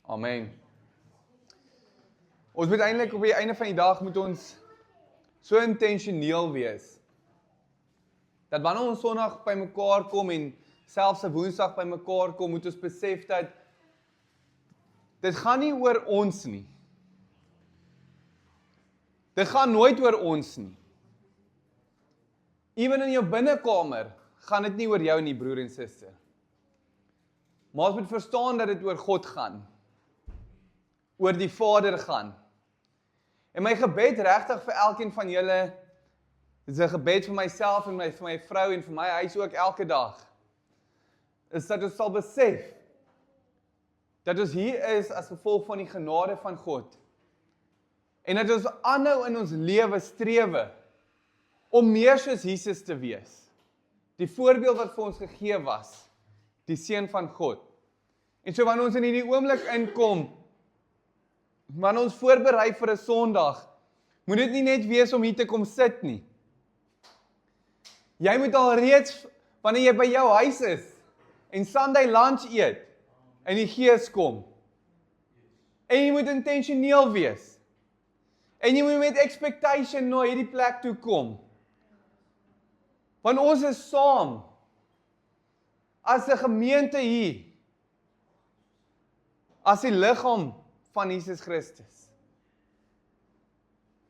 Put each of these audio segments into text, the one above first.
Amen. Ons moet eintlik op die einde van die dag moet ons so intentioneel wees, dat wanneer ons Sondag by mekaar kom en selfs 'n Woensdag by mekaar kom, moet ons besef dat dit gaan nie oor ons nie. Dit gaan nooit oor ons nie. Ewen in jou binnekamer gaan dit nie oor jou nie, broer en suster. Maar ons moet verstaan dat dit oor God gaan. Oor die Vader gaan. En my gebed regtig vir elkeen van julle, dit is 'n gebed vir myself en vir my vrou en vir my huis ook elke dag, is dat ons sal besef, dat ons hier is as gevolg van die genade van God. En dat ons aanhou in ons lewe strewe, om meer soos Jesus te wees. Die voorbeeld wat vir ons gegee was, die Seun van God. En so wanneer ons in hierdie oomblik inkom, wanneer ons voorberei vir 'n Sondag, moet dit nie net wees om hier te kom sit nie. Jy moet al reeds, wanneer jy by jou huis is, en Sunday lunch eet, in die Gees kom. En jy moet intentioneel wees. En jy moet met expectation na hierdie plek toe kom. Want ons is saam, as 'n gemeente hier, as die liggaam van Jesus Christus.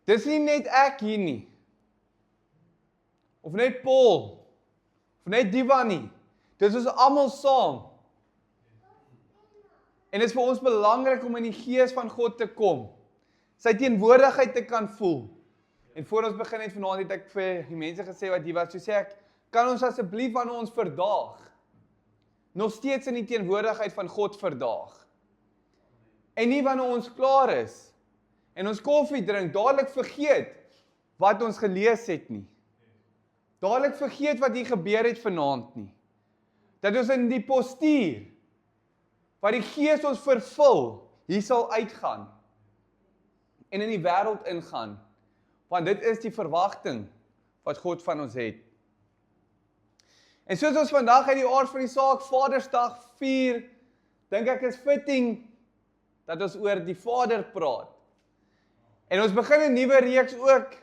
Dis nie net ek hier nie, of net Paul, of net Diva nie, dis ons almal saam. En dit is vir ons belangrik om in die Gees van God te kom, sy teenwoordigheid te kan voel. En voor ons begin het vanaand het ek vir die mense gesê wat hier was, so sê ek, kan ons asseblief wanneer ons verdaag, nog steeds in die teenwoordigheid van God verdaag. En nie wanneer ons klaar is, en ons koffie drink, dadelik vergeet wat ons gelees het nie. Dadelik vergeet wat hier gebeur het vanaand nie. Dat ons in die postuur, wat die Gees ons vervul, hier sal uitgaan. En in die wêreld ingaan. Want dit is die verwagting wat God van ons het. En soos ons vandag uit die aard van die saak Vadersdag vier, dink ek is fitting dat ons oor die Vader praat. En ons begin 'n nuwe reeks ook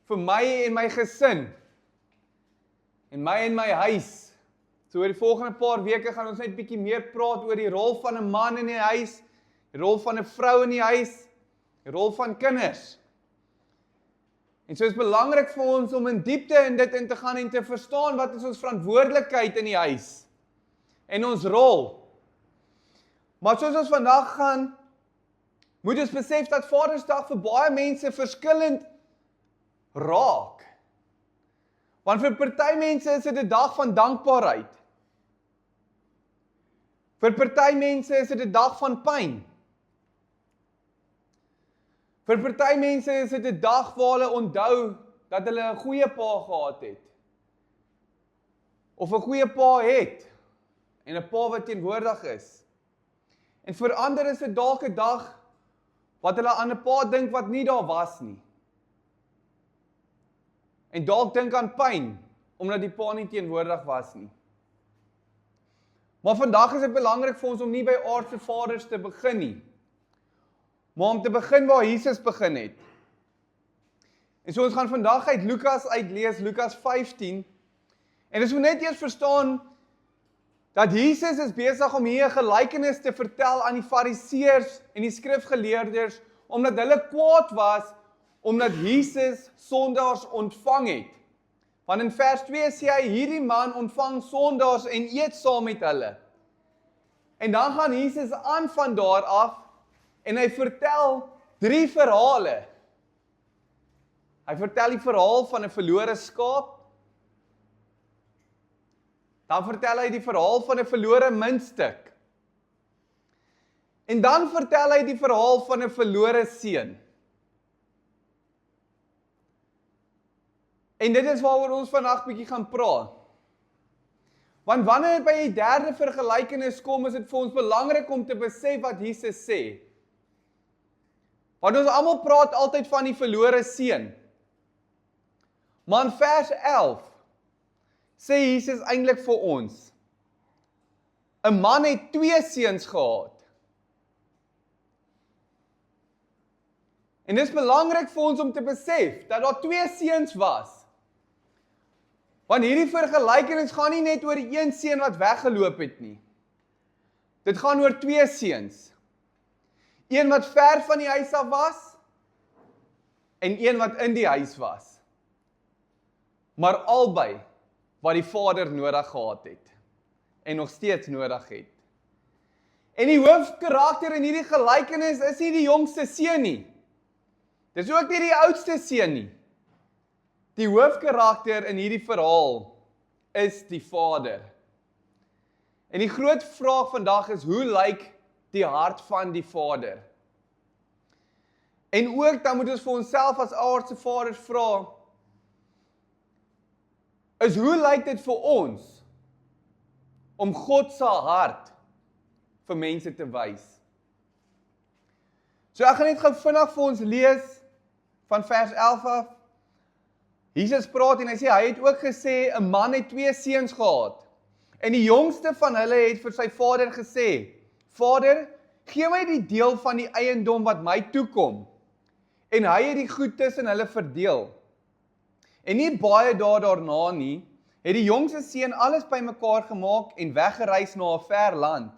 vir my en my gesin. En my huis. So oor die volgende paar weke gaan ons net bietjie meer praat oor die rol van 'n man in die huis, die rol van 'n vrou in die huis, die rol van kinders. En so is belangrik vir ons om in diepte in dit in te gaan en te verstaan wat is ons verantwoordelikheid in die huis. En ons rol. Maar soos ons vandag gaan, moet ons besef dat Vadersdag vir baie mense verskillend raak. Want vir party mense is dit 'n dag van dankbaarheid. Vir party mense is dit 'n dag van pyn. Vir party mense is dit 'n dag waar hulle onthou dat hulle 'n goeie pa gehad het. Of 'n goeie pa het. En 'n pa wat teenwoordig is. En vir ander is dit dalk 'n dag wat hulle aan 'n pa dink wat nie daar was nie. En dalk dink aan pyn, omdat die pa nie teenwoordig was nie. Maar vandag is dit belangrik vir ons om nie by aardse vaders te begin nie. Maar om te begin waar Jesus begin het. En so ons gaan vandag uit Lukas uitlees, Lukas 15. En ons moet net eers verstaan, dat Jesus is besig om hier 'n gelykenis te vertel aan die fariseërs en die skrifgeleerders, omdat hulle kwaad was, omdat Jesus sondaars ontvang het. Want in vers 2 sê hy, hierdie man ontvang sondaars en eet saam met hulle. En dan gaan Jesus aan van daar af, en hy vertel 3 verhale. Hy vertel die verhaal van 'n verlore skaap. Dan vertel hy die verhaal van 'n verlore muntstuk. En dan vertel hy die verhaal van 'n verlore seun. En dit is waaroor ons vandag bietjie gaan praat. Want wanneer by die derde vergelykenis kom, is dit vir ons belangrik om te besef wat Jesus sê. Want ons almal praat altyd van die verlore seun. Maar in vers 11 sê Jesus eintlik vir ons, 'n man het 2 seuns gehad. En dis belangrik vir ons om te besef dat daar 2 seuns was. Want hierdie vergelyking gaan nie net oor een seun wat weggeloop het nie. Dit gaan oor 2 seuns. Een wat ver van die huis af was en een wat in die huis was. Maar albei wat die Vader nodig gehad het en nog steeds nodig het. En die hoofkarakter in hierdie gelykenis is nie die jongste seun nie. Dis ook nie die oudste seun nie. Die hoofkarakter in hierdie verhaal is die Vader. En die groot vraag vandag is, hoe lyk die hart van die Vader? En ook dan moet ons vir onsself as aardse vaders vra, is hoe lyk dit vir ons om God se hart vir mense te wys? So ek gaan net gou vinnig vir ons lees van vers 11 af. Jesus praat en hy sê, hy het ook gesê, 'n man het 2 seuns gehad. En die jongste van hulle het vir sy vader gesê, Vader, gee my die deel van die eiendom wat my toekom. En hy het die goed tussen hulle verdeel. En nie baie daarna nie, het die jongste seun alles bymekaar gemaak en weggereis na 'n ver land.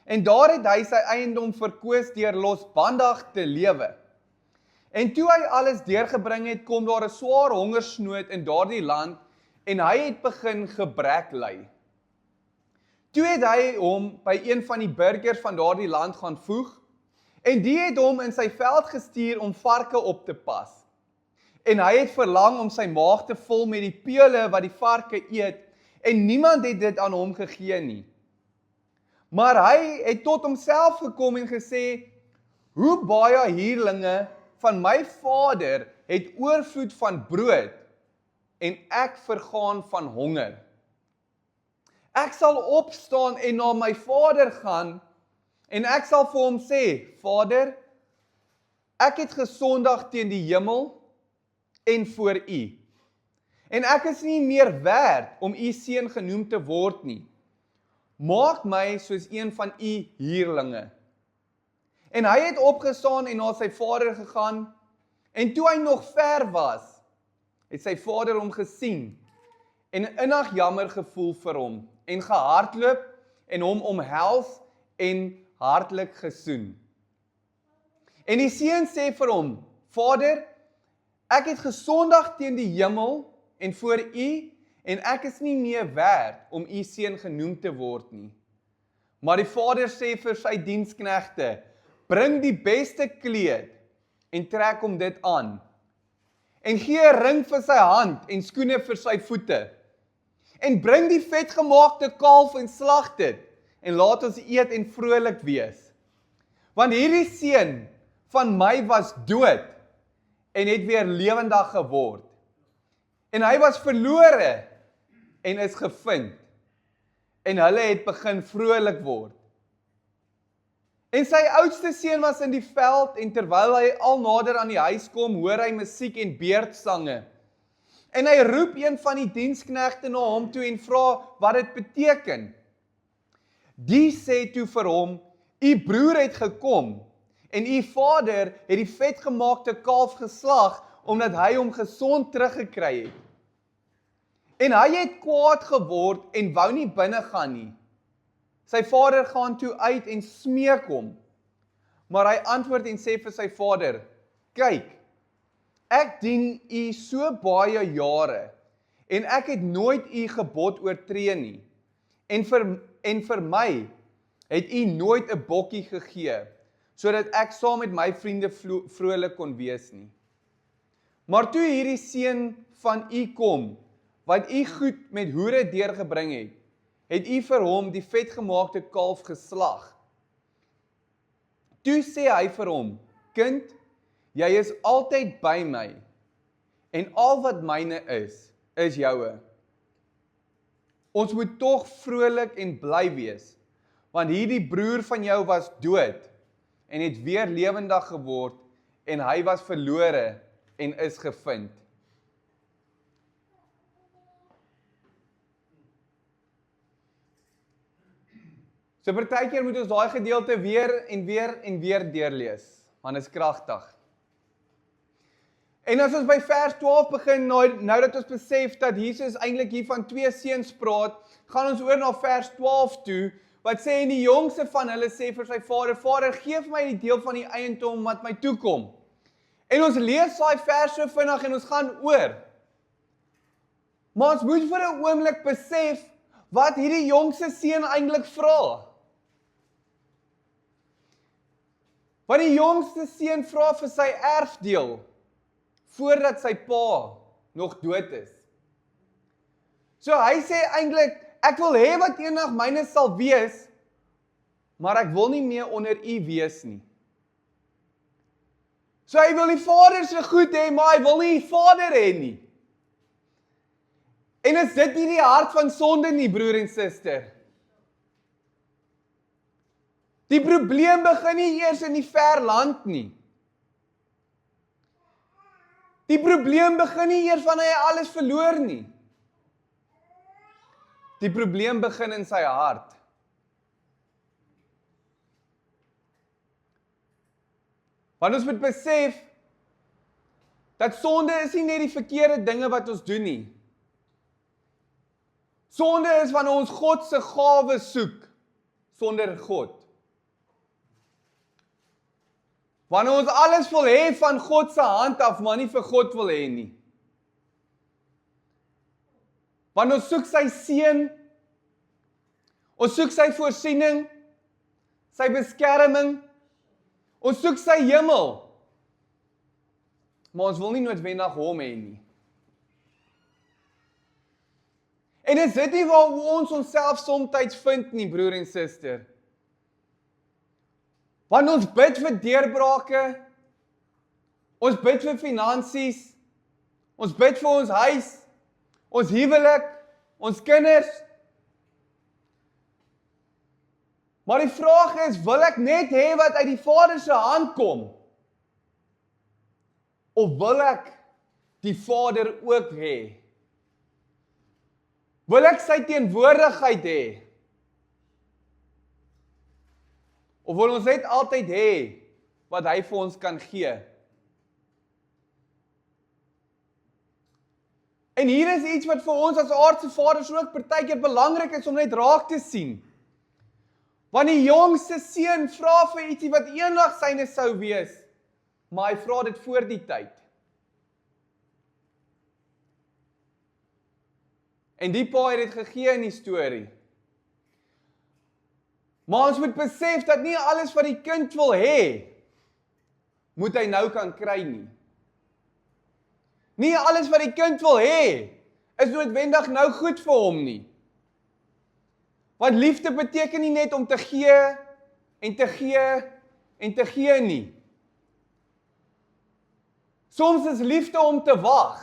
En daar het hy sy eiendom verkoos deur losbandig te lewe. En toe hy alles deurgebring het, kom daar 'n swaar hongersnood in daardie land en hy het begin gebrek ly. Toe het hy hom by een van die burgers van daardie land gaan voeg en die het hom in sy veld gestuur om varke op te pas. En hy het verlang om sy maag te vul met die peule wat die varke eet en niemand het dit aan hom gegee nie. Maar hy het tot homself gekom en gesê, hoe baie huurlinge van my vader het oorvloed van brood en ek vergaan van honger. Ek sal opstaan en na my vader gaan en ek sal vir hom sê, Vader, ek het gesondig teen die hemel en voor u. En ek is nie meer werd om u seun genoem te word nie. Maak my soos een van u huurlinge. En hy het opgestaan en na sy vader gegaan, en toe hy nog ver was, het sy vader hom gesien, en innig jammer gevoel vir hom, en gehardloop, en hom omhels, en hartlik gesoen. En die seun sê vir hom, Vader, ek het gesondig teen die hemel, en voor u, en ek is nie meer werd om u seun genoem te word nie. Maar die vader sê vir sy diensknegte, bring die beste kleed en trek hom dit aan. En gee 'n ring vir sy hand en skoene vir sy voete. En bring die vetgemaakte kalf en slag dit en laat ons eet en vrolik wees. Want hierdie seun van my was dood en het weer lewendig geword. En hy was verlore en is gevind. En hulle het begin vrolik word. En sy oudste seun was in die veld en terwyl hy al nader aan die huis kom, hoor hy musiek en beerdsange. En hy roep een van die diensknegte na hom toe en vra wat dit beteken. Die sê toe vir hom, u broer het gekom en u vader het die vetgemaakte kalf geslag omdat hy hom gesond teruggekry het. En hy het kwaad geword en wou nie binne gaan nie. Sy vader gaan toe uit en smeek hom. Maar hy antwoord en sê vir sy vader, kyk, ek dien u so baie jare en ek het nooit u gebod oortree nie. En vir my het u nooit 'n bokkie gegee, sodat ek saam met my vriende vrolik kon wees nie. Maar toe hierdie seun van u kom, wat u goed met hoere deurgebring het, het u vir hom die vetgemaakte kalf geslag. Toe sê hy vir hom, kind, jy is altyd by my, en al wat myne is joue. Ons moet tog vrolik en bly wees, want hierdie broer van jou was dood, en het weer lewendig geword, en hy was verlore, en is gevind. So partykeer moet ons daai gedeelte weer en weer deurlees, want dit is kragtig. En as ons by vers 12 begin, nou dat ons besef dat Jesus eintlik hier van 2 seuns praat, gaan ons oor na vers 12 toe, wat sê en die jongste van hulle sê vir sy vader, Vader, gee vir my die deel van die eiendom wat my toekom. En ons lees daai vers so vinnig en ons gaan oor. Maar ons moet vir 'n oomblik besef wat hierdie jongste seun eintlik vra. Want die jongste seun vra vir sy erfdeel voordat sy pa nog dood is. So hy sê eintlik, ek wil hê wat eendag myne sal wees, maar ek wil nie meer onder u wees nie. So hy wil die vader se goed hê, maar hy wil nie die vader hê nie. En is dit nie die hart van sonde nie, broer en suster? Die probleem begin nie eers in die ver land nie. Die probleem begin nie eers wanneer hy alles verloor nie. Die probleem begin in sy hart. Want ons moet besef, dat sonde is nie net die verkeerde dinge wat ons doen nie. Sonde is wanneer ons God se gawe soek, sonder God. Wanneer ons alles wil hê van God se hand af, maar nie vir God wil hê nie. Wanneer ons soek sy seën, ons soek sy voorsiening, sy beskerming, ons soek sy hemel, maar ons wil nie noodwendig hom hê nie. En is dit nie waar ons onsself soms vind nie, broer en suster? Want ons bid vir deurbrake, ons bid vir finansies, ons bid vir ons huis, ons huwelik, ons kinders. Maar die vraag is, wil ek net hê wat uit die Vader se hand kom? Of wil ek die Vader ook hê? Wil ek sy teenwoordigheid hê? Of wil ons net altyd hê wat hy vir ons kan gee? En hier is iets wat vir ons as aardse vaders ook partykeer belangrik is om net raak te sien. Want die jongste seun vra vir ietsie wat eendag syne sou wees, maar hy vra dit voor die tyd. En die pa het dit gegee in die storie. Maar ons moet besef dat nie alles wat die kind wil hê, moet hy nou kan kry nie. Nie alles wat die kind wil hê, is noodwendig nou goed vir hom nie. Want liefde beteken nie net om te gee, en te gee, en te gee nie. Soms is liefde om te wag.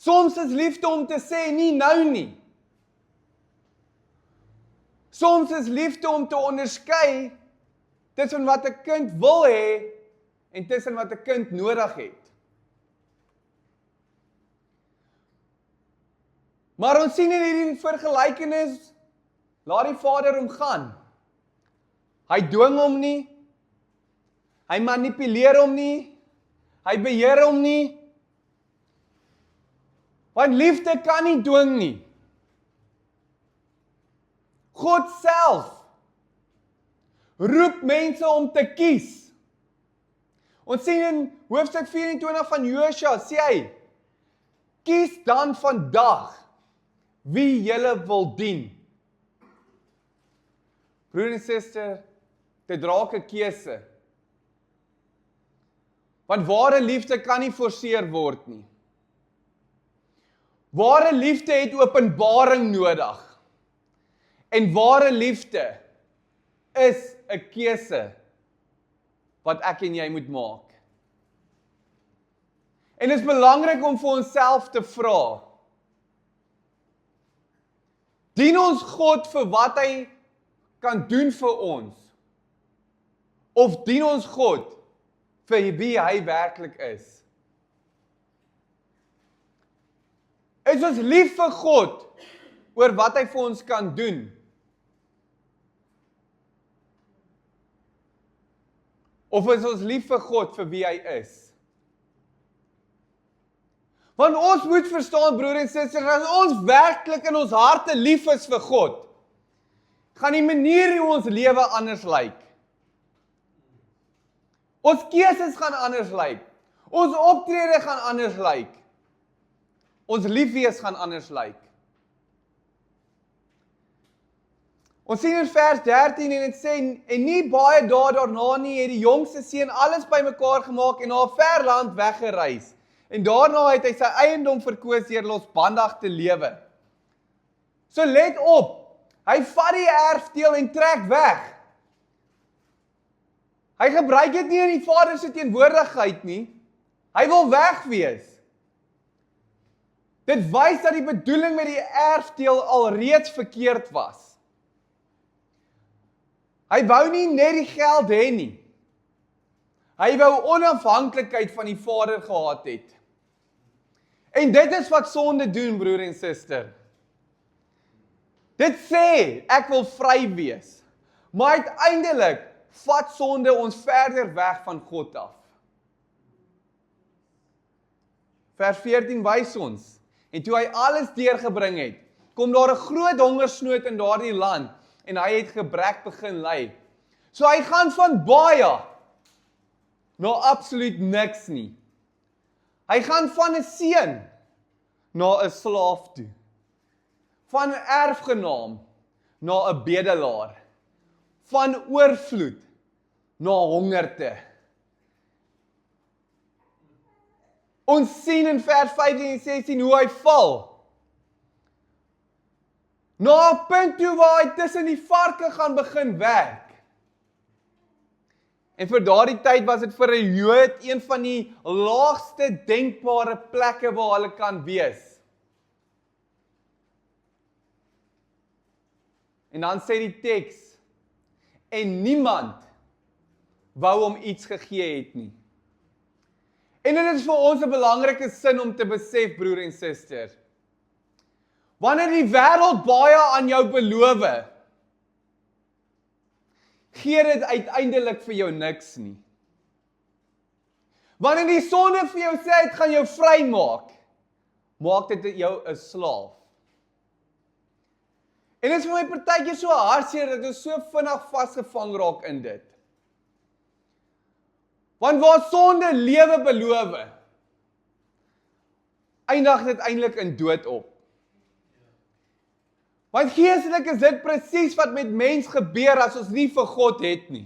Soms is liefde om te sê nie nou nie. Soms is liefde om te onderskei tussen wat 'n kind wil hê en tussen wat 'n kind nodig het. Maar ons sien in hierdie vergelykenis, laat die Vader hom gaan. Hy dwing hom nie, hy manipuleer hom nie, hy beheer hom nie. Want liefde kan nie dwing nie. God self roep mense om te kies. Ons sien in hoofstuk 24 van Josua, sê hy, kies dan vandag wie julle wil dien. Broer en suster, dit raak 'n keuse. Want ware liefde kan nie forceer word nie. Ware liefde het openbaring nodig. En ware liefde is 'n keuse wat ek en jy moet maak. En dit is belangrik om vir onsself te vra, dien ons God vir wat hy kan doen vir ons? Of dien ons God vir wie hy werklik is? Is ons lief vir God oor wat hy vir ons kan doen? Of is ons lief vir God vir wie hy is? Want ons moet verstaan, broer en suster, as ons werklik in ons harte lief is vir God, gaan die manier hoe ons lewe anders lyk. Ons keuses gaan anders lyk. Ons optrede gaan anders lyk. Ons liefwees gaan anders lyk. Ons sien in vers 13 en dit sê, en nie baie dae daarna nie, het die jongste seun alles bymekaar gemaak en na 'n ver land weggereis. En daarna het hy sy eiendom verkoos deur losbandig te lewe. So let op, hy vat die erfdeel en trek weg. Hy gebruik dit nie in die Vader se teenwoordigheid nie. Hy wil weg wees. Dit wys dat die bedoeling met die erfdeel alreeds verkeerd was. Hy wou nie net die geld hê nie. Hy wou onafhanklikheid van die Vader gehad het. En dit is wat sonde doen, broer en suster. Dit sê, ek wil vry wees. Maar uiteindelik vat sonde ons verder weg van God af. Vers 14 wys ons, en toe hy alles deurgebring het, kom daar 'n groot hongersnood in daardie land, en hy het gebrek begin ly. So hy gaan van baie, na absoluut niks nie. Hy gaan van 'n seun, na 'n slaaf toe. Van 'n erfgenaam, na 'n bedelaar. Van oorvloed, na hongerte. Ons sien in vers 15 en 16 hoe hy val. Na 'n punt toe waar hy tussen die varke gaan begin werk. En vir daardie tyd was dit vir 'n Jood een van die laagste denkbare plekke waar hulle kan wees. En dan sê die teks, en niemand wou hom iets gegee het nie. En dit is vir ons 'n belangrike sin om te besef, broer en suster. Wanneer die wêreld baie aan jou beloof, gee dit uiteindelik vir jou niks nie. Wanneer die sonde vir jou sê, dit gaan jou vrymaak, maak dit jou 'n slaaf. En dit is vir my partykeer so hartseer dat ons so vinnig vasgevang raak in dit. Want waar sonde lewe beloof, eindig dit eintlik in dood op. Want geestelik is dit presies wat met mens gebeur as ons nie vir God het nie.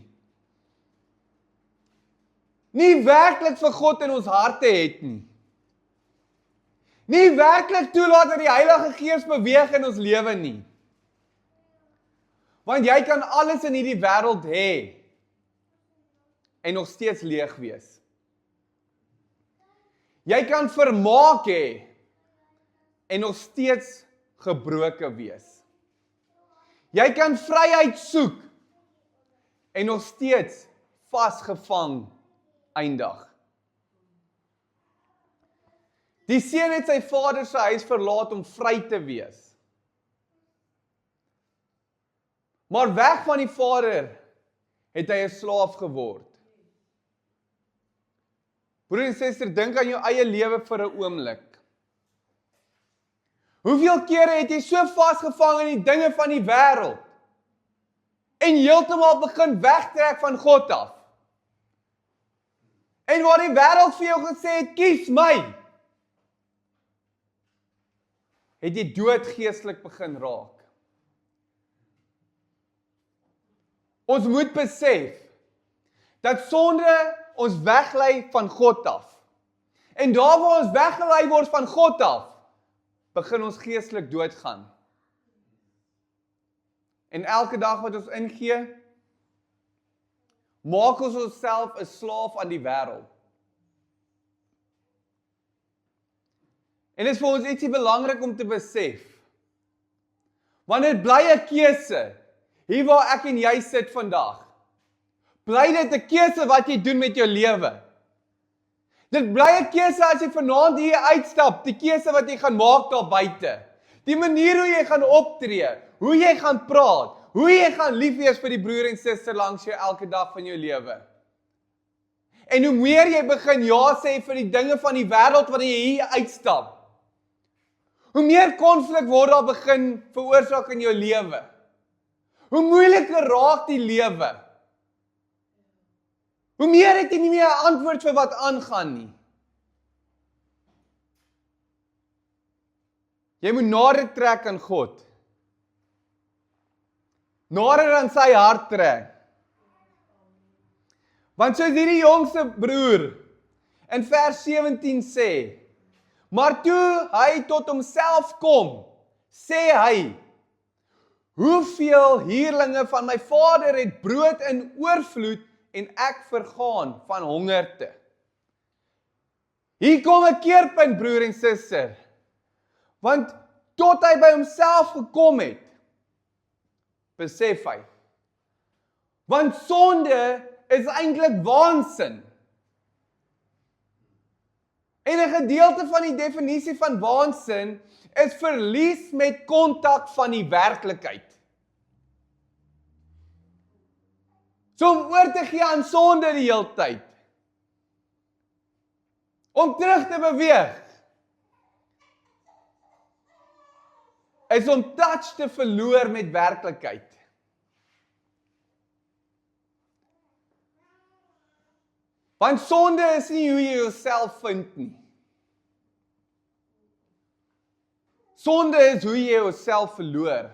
Nie werklik vir God in ons harte het nie. Nie werklik toelaat dat die Heilige Gees beweeg in ons lewe nie. Want jy kan alles in hierdie wêreld hê en nog steeds leeg wees. Jy kan vermaak hê en nog steeds gebroken wees. Jy kan vryheid soek en nog steeds vasgevang eindig. Die seun het sy vader se huis verlaat om vry te wees. Maar weg van die vader het hy 'n slaaf geword. Broer en suster, dink aan jou eie lewe vir 'n oomblik. Hoeveel kere het jy so vasgevang in die dinge van die wêreld en heeltemal begin wegtrek van God af? En waar die wêreld vir jou gesê het, kies my, het jy dood geestelik begin raak. Ons moet besef dat sonde ons weglei van God af. En daar waar ons weggelei word van God af, begin ons geestelik doodgaan. En elke dag wat ons ingee, maak ons onsself 'n slaaf aan die wêreld. En dit is vir ons ietsie belangrik om te besef. Want dit bly 'n keuse, hier waar ek en jy sit vandag. Bly dit 'n keuse wat jy doen met jou lewe. Dit bly 'n keuse as jy vanaand hier uitstap, die keuse wat jy gaan maak daar buite. Die manier hoe jy gaan optree, hoe jy gaan praat, hoe jy gaan lief wees vir die broer en suster langs jou elke dag van jou lewe. En hoe meer jy begin ja sê vir die dinge van die wêreld wanneer jy hier uitstap, hoe meer konflik word daar begin veroorsaak in jou lewe. Hoe moeiliker raak die lewe. Hoe meer het jy nie meer 'n antwoord vir wat aangaan nie. Jy moet nader trek aan God. Nader aan sy hart trek. Want soos hierdie jongste broer in vers 17 sê, maar toe hy tot homself kom, sê hy, hoeveel huurlinge van my vader het brood in oorvloed en ek vergaan van hongerte. Hier kom 'n keerpunt, broer en suster. Want tot hy by homself gekom het, besef hy. Want sonde is eintlik waansin. En 'n gedeelte van die definisie van waansin is verlies met kontak van die werklikheid. So om oor te gee aan sonde die hele tyd. Om terug te beweeg. Is om touch te verloor met werklikheid. Want sonde is nie hoe jy jouself vind nie. Sonde is hoe jy jouself verloor.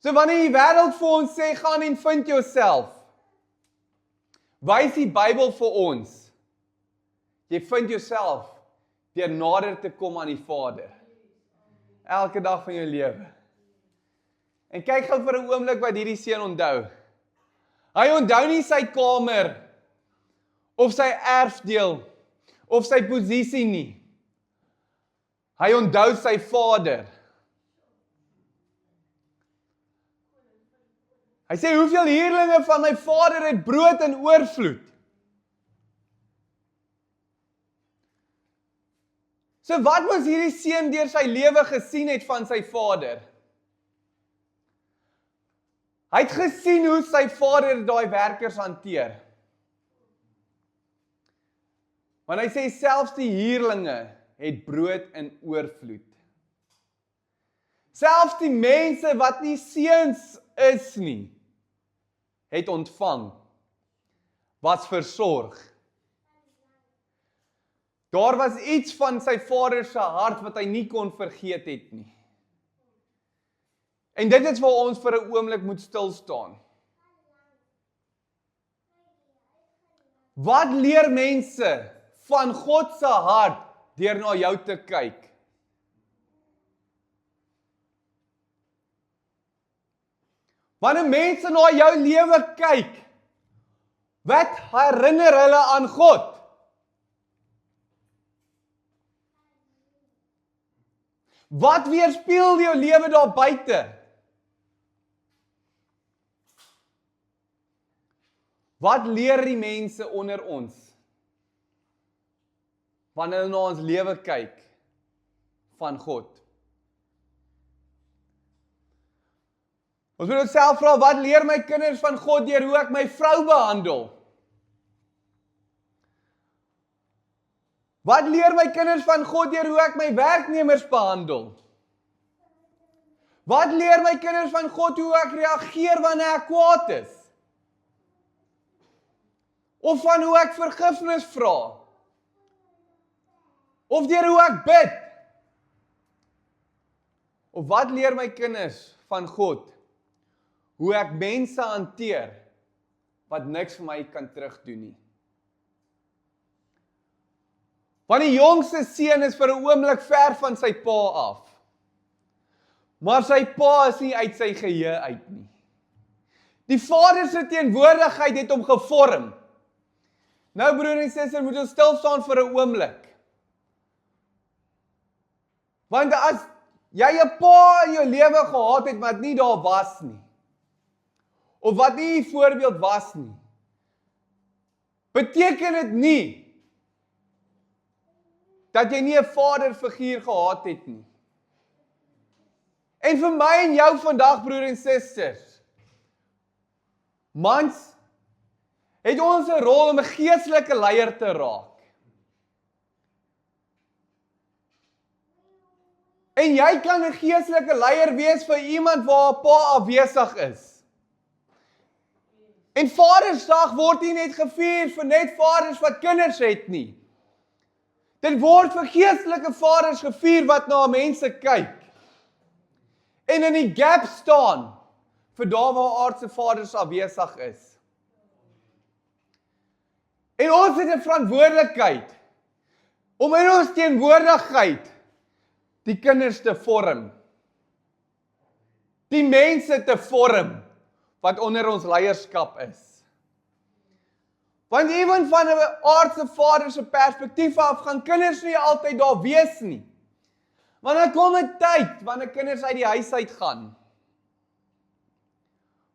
So wanneer die wêreld vir ons sê, gaan en vind jouself, wys die Bybel vir ons, jy vind jouself deur nader te kom aan die Vader. Elke dag van jou lewe. En kyk gou vir 'n oomblik wat hierdie seun onthou. Hy onthou nie sy kamer, of sy erfdeel, of sy posisie nie. Hy onthou sy Vader. Hy sê, hoeveel huurlinge van my vader het brood in oorvloed? So wat was hierdie seun deur sy lewe gesien het van sy vader? Hy het gesien hoe sy vader daai werkers hanteer. Want hy sê, selfs die huurlinge het brood in oorvloed. Selfs die mense wat nie seuns is nie, het ontvang, was versorg. Daar was iets van sy vader se hart wat hy nie kon vergeet het nie. En dit is waar ons vir 'n oomblik moet stil staan. Wat leer mense van God se hart deur na jou te kyk? Wanneer mense na jou lewe kyk, wat herinner hulle aan God? Wat weerspieël jou lewe daar buite? Wat leer die mense onder ons wanneer hulle na ons lewe kyk van God? Ons moet onsself vra, wat leer my kinders van God deur hoe ek my vrou behandel? Wat leer my kinders van God deur hoe ek my werknemers behandel? Wat leer my kinders van God hoe ek reageer wanneer ek kwaad is? Of van hoe ek vergifnis vra? Of deur hoe ek bid? Of wat leer my kinders van God? Hoe ek mense hanteer wat niks vir my kan terugdoen nie. Want die jongste seun is vir 'n oomblik ver van sy pa af. Maar sy pa is nie uit sy geheue uit nie. Die vader se teenwoordigheid het hom gevorm. Nou broer en suster, moet ons stil staan vir 'n oomblik. Want as jy 'n pa in jou lewe gehad het wat nie daar was nie, of wat nie 'n voorbeeld was nie, beteken dit nie dat jy nie 'n vaderfiguur gehad het nie. En vir my en jou vandag, broer en susters, mans, het ons 'n rol om 'n geestelike leier te raak. En jy kan 'n geestelike leier wees vir iemand waar 'n pa afwesig is. En Vadersdag word nie net gevier vir net vaders wat kinders het nie. Dit word vir geestelike vaders gevier wat na mense kyk. En in die gap staan vir daar waar aardse vaders afwesig is. En ons het 'n verantwoordelikheid om in ons teenwoordigheid die kinders te vorm. Die mense te vorm wat onder ons leierskap is. Want ewen van 'n aardse vader se perspektief af gaan kinders nie altyd daar wees nie. Want dan kom 'n tyd wanneer kinders uit die huis uit gaan.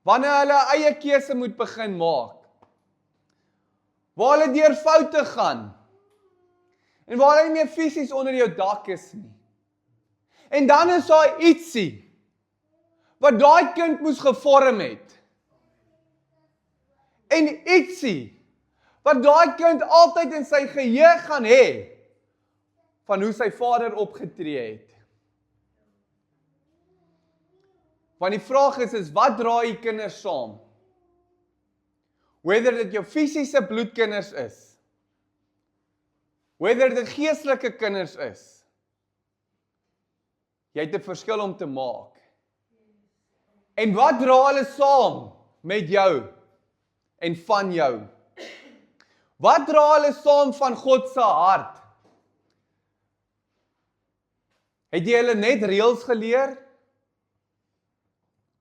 Wanneer hulle eie keuse moet begin maak. Waar hulle deur foute gaan. En waar hulle nie meer fisies onder jou dak is nie. En dan is daar ietsie wat daai kind moes gevorm het. En ietsie wat daai kind altyd in sy geheue gaan hê van hoe sy vader opgetree het. Want die vraag is wat dra jy kinders saam? Whether dit jou fisiese bloedkinders is, whether dit geestelike kinders is, jy het 'n verskil om te maak. En wat dra hulle saam met jou en van jou? Wat dra hulle saam van God se hart? Het jy hulle net reëls geleer?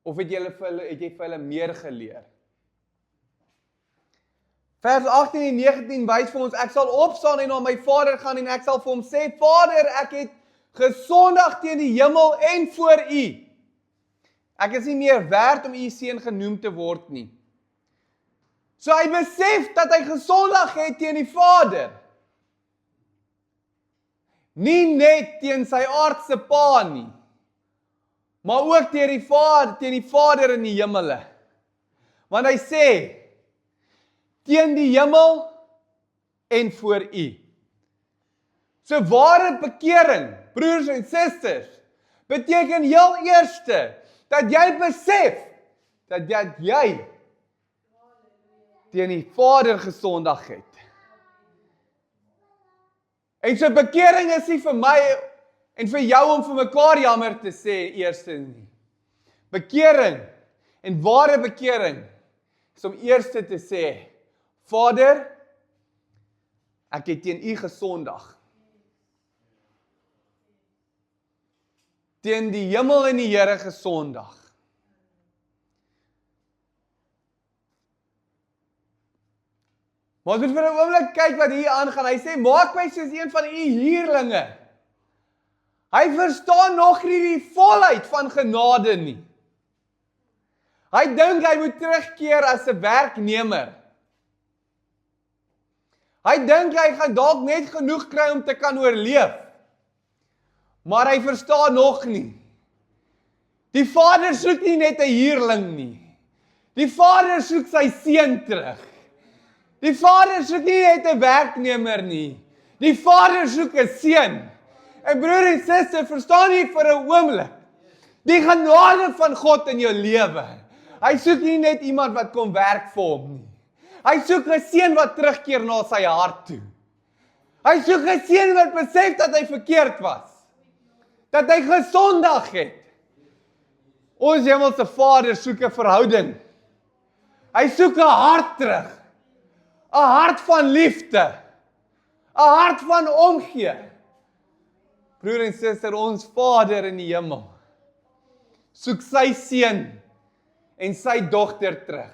Of het jy vir hulle meer geleer? Vers 18 en 19 wys vir ons, ek sal opstaan en na my vader gaan en ek sal vir hom sê, Vader, ek het gesondig teen die hemel en voor u. Ek is nie meer werd om u seun genoem te word nie. So hy besef dat hy gesondig het teen die Vader. Nie net teen sy aardse pa nie, maar ook teen die Vader in die hemele. Want hy sê, teen die hemel en voor u. So ware bekering, broers en susters, beteken heel eerste, dat jy besef, dat jy teen die Vader gesondig het. En so bekering is nie vir my en vir jou om vir mekaar jammer te sê eerste nie. Bekering en ware bekering is om eerste te sê, Vader, ek het teen u gesondig. Teen die hemel en die Here gesondig. Maar ons moet vir 'n oomblik kyk wat hier aangaan. Hy sê, maak my soos een van u huurlinge. Hy verstaan nog nie die volheid van genade nie. Hy dink hy moet terugkeer as 'n werknemer. Hy dink hy gaan dalk net genoeg kry om te kan oorleef. Maar hy verstaan nog nie. Die Vader soek nie net 'n huurling nie. Die Vader soek sy seun terug. Die Vader soek nie net 'n werknemer nie. Die Vader soek 'n seun. En broer en suster, verstaan jy vir 'n oomblik die genade van God in jou lewe. Hy soek nie net iemand wat kom werk vir hom nie. Hy soek 'n seun wat terugkeer na sy hart toe. Hy soek 'n seun wat besef dat hy verkeerd was. Dat hy gesondig het. Ons hemelse Vader soek 'n verhouding. Hy soek 'n hart terug. 'n Hart van liefde. 'n Hart van omgee. Broer en suster, ons Vader in die hemel soek sy seun en sy dogter terug.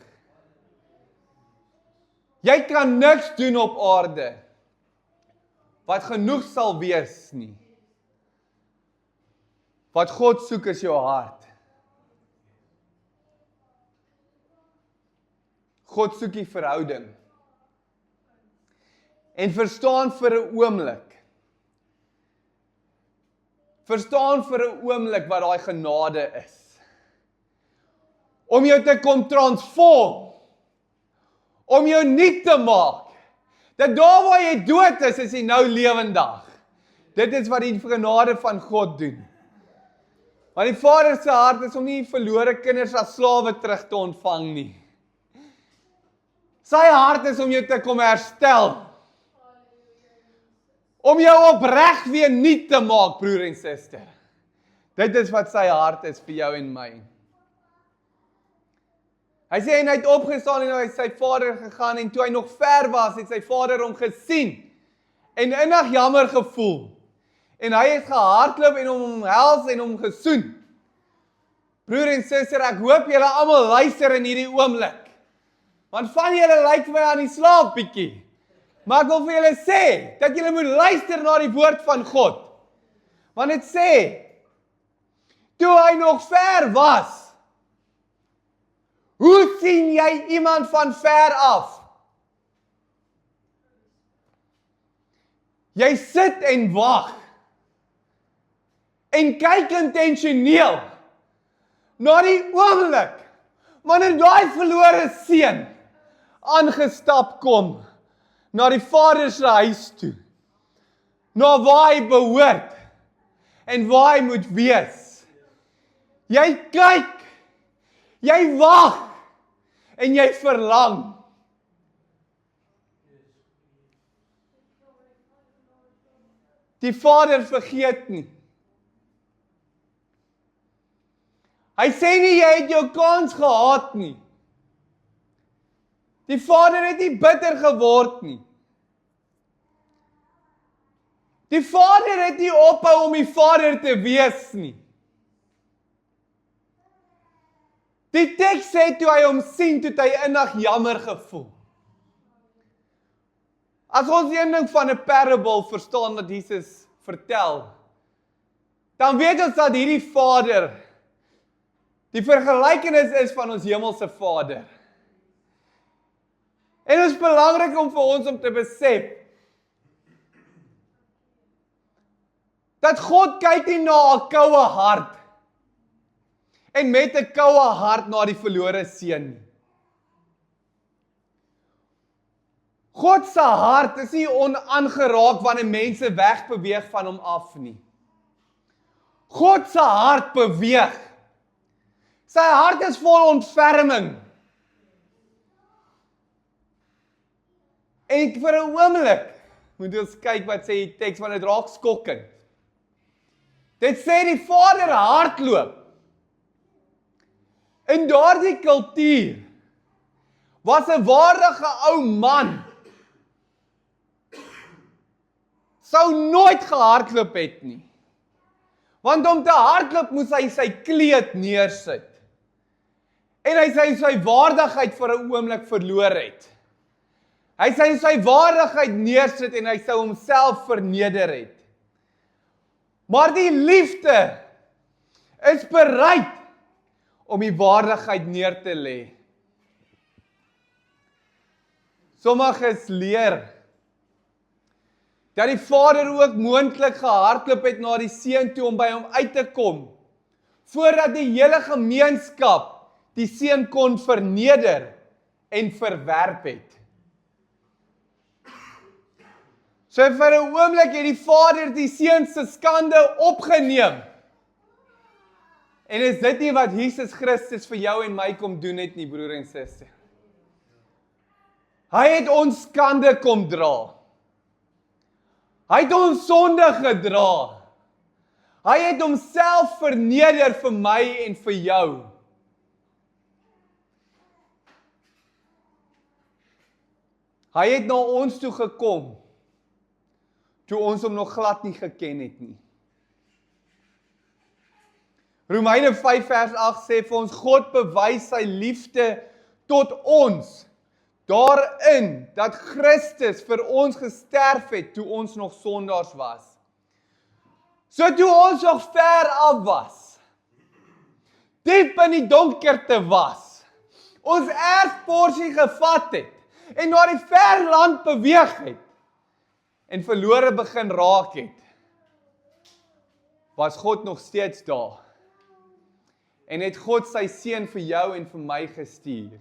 Jy kan niks doen op aarde wat genoeg sal wees nie. Wat God soek is jou hart. God soek die verhouding. En verstaan vir 'n oomblik. Verstaan vir 'n oomblik wat daai genade is. Om jou te kom transform. om jou nuut te maak. Dat daar waar jy dood is jy nou lewendig. Dit is wat die genade van God doen. Want die Vader se hart is om nie verlore kinders as slawe terug te ontvang nie. Sy hart is om jou te kom herstel. Om jou opreg weer nuut te maak, broer en suster. Dit is wat sy hart is vir jou en my. Hy sê en hy het opgestaan en hy het sy vader gegaan en toe hy nog ver was, het sy vader hom gesien en innig jammer gevoel. En hy het gehardloop en hom omhels en hom gesoen. Broer en suster, ek hoop julle almal luister in hierdie oomblik. Want van julle lyk vir my aan die slaap bietjie. Maar ek wil vir julle sê, dat julle moet luister na die woord van God. Want dit sê, toe hy nog ver was, hoe sien jy iemand van ver af? Jy sit en wag. En kyk intentioneel na die oomblik wanneer daai verlore seun aangestap kom na die Vader se huis toe, na waar hy behoort en waar hy moet wees. Jy kyk, jy wag en jy verlang. Die Vader vergeet nie. Hy sê nie jy het jou kans gehad nie. Die Vader het nie bitter geword nie. Die Vader het nie ophou om die Vader te wees nie. Die teks sê toe hy hom sien, toe hy innig jammer gevoel. As ons een ding van 'n parable verstaan wat Jesus vertel, dan weet ons dat hierdie Vader, die vergelykenis is van ons hemelse Vader. En dit is belangrik om vir ons om te besef, dat God kyk nie na 'n koue hart, en met 'n koue hart na die verlore seun nie. God se hart is nie onaangeraak wanneer mense wegbeweeg van hom af nie. God se hart beweeg. Sy hart is vol ontferming. En vir 'n oomblik moet ons kyk wat sê die teks, want dit raak skokkend. Dit sê die Vader hardloop. In daardie kultuur was 'n waardige ou man sou nooit gehardloop het nie. Want om te hardloop moes hy sy kleed neersit. En hy sy waardigheid vir 'n oomblik verloor het. Hy sy waardigheid neersit en hy sou homself verneder het. Maar die liefde is bereid om die waardigheid neer te lê. Sommiges leer dat die Vader ook moontlik gehardloop het na die seun toe om by hom uit te kom, voordat die hele gemeenskap die seun kon verneder en verwerp het. So vir 'n oomblik het die Vader die seun se skande opgeneem. En is dit nie wat Jesus Christus vir jou en my kom doen het nie, broer en suster? Hy het ons skande kom dra. Hy het ons sonde gedra. Hy het homself verneder vir my en vir jou. Hy het na ons toe gekom, toe ons hom nog glad nie geken het nie. Romeine 5 vers 8 sê vir ons, God bewys sy liefde tot ons, daarin dat Christus vir ons gesterf het, toe ons nog sondaars was. So toe ons nog ver af was, diep in die donkerte was, ons erfporsie gevat het, en na die ver land beweeg het, en verlore begin raak het, was God nog steeds daar. En het God sy seun vir jou en vir my gestuur.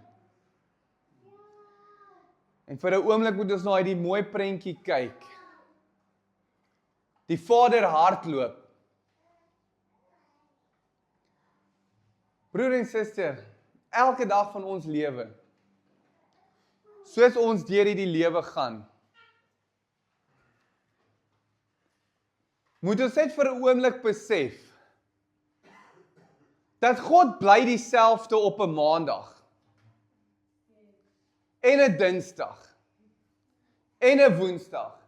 En vir 'n oomblik moet ons na hierdie mooi prentjie kyk. Die Vader hardloop. Broer en suster, elke dag van ons lewe, soos ons deur hierdie lewe gaan, moet ons net vir 'n oomblik besef, dat God bly dieselfde op 'n Maandag, en 'n Dinsdag, en 'n Woensdag,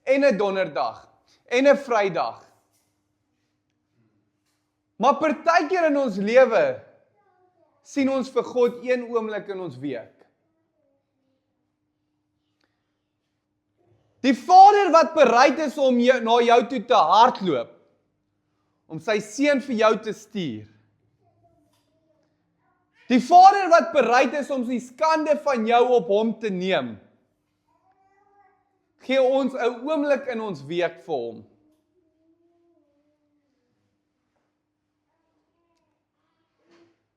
en 'n Donderdag, en 'n Vrydag. Maar partykeer in ons lewe sien ons vir God een oomblik in ons week. Die Vader wat bereid is om na jou toe te hardloop, om sy seun vir jou te stuur. Die Vader wat bereid is om die skande van jou op hom te neem, gee ons 'n oomblik in ons week vir hom.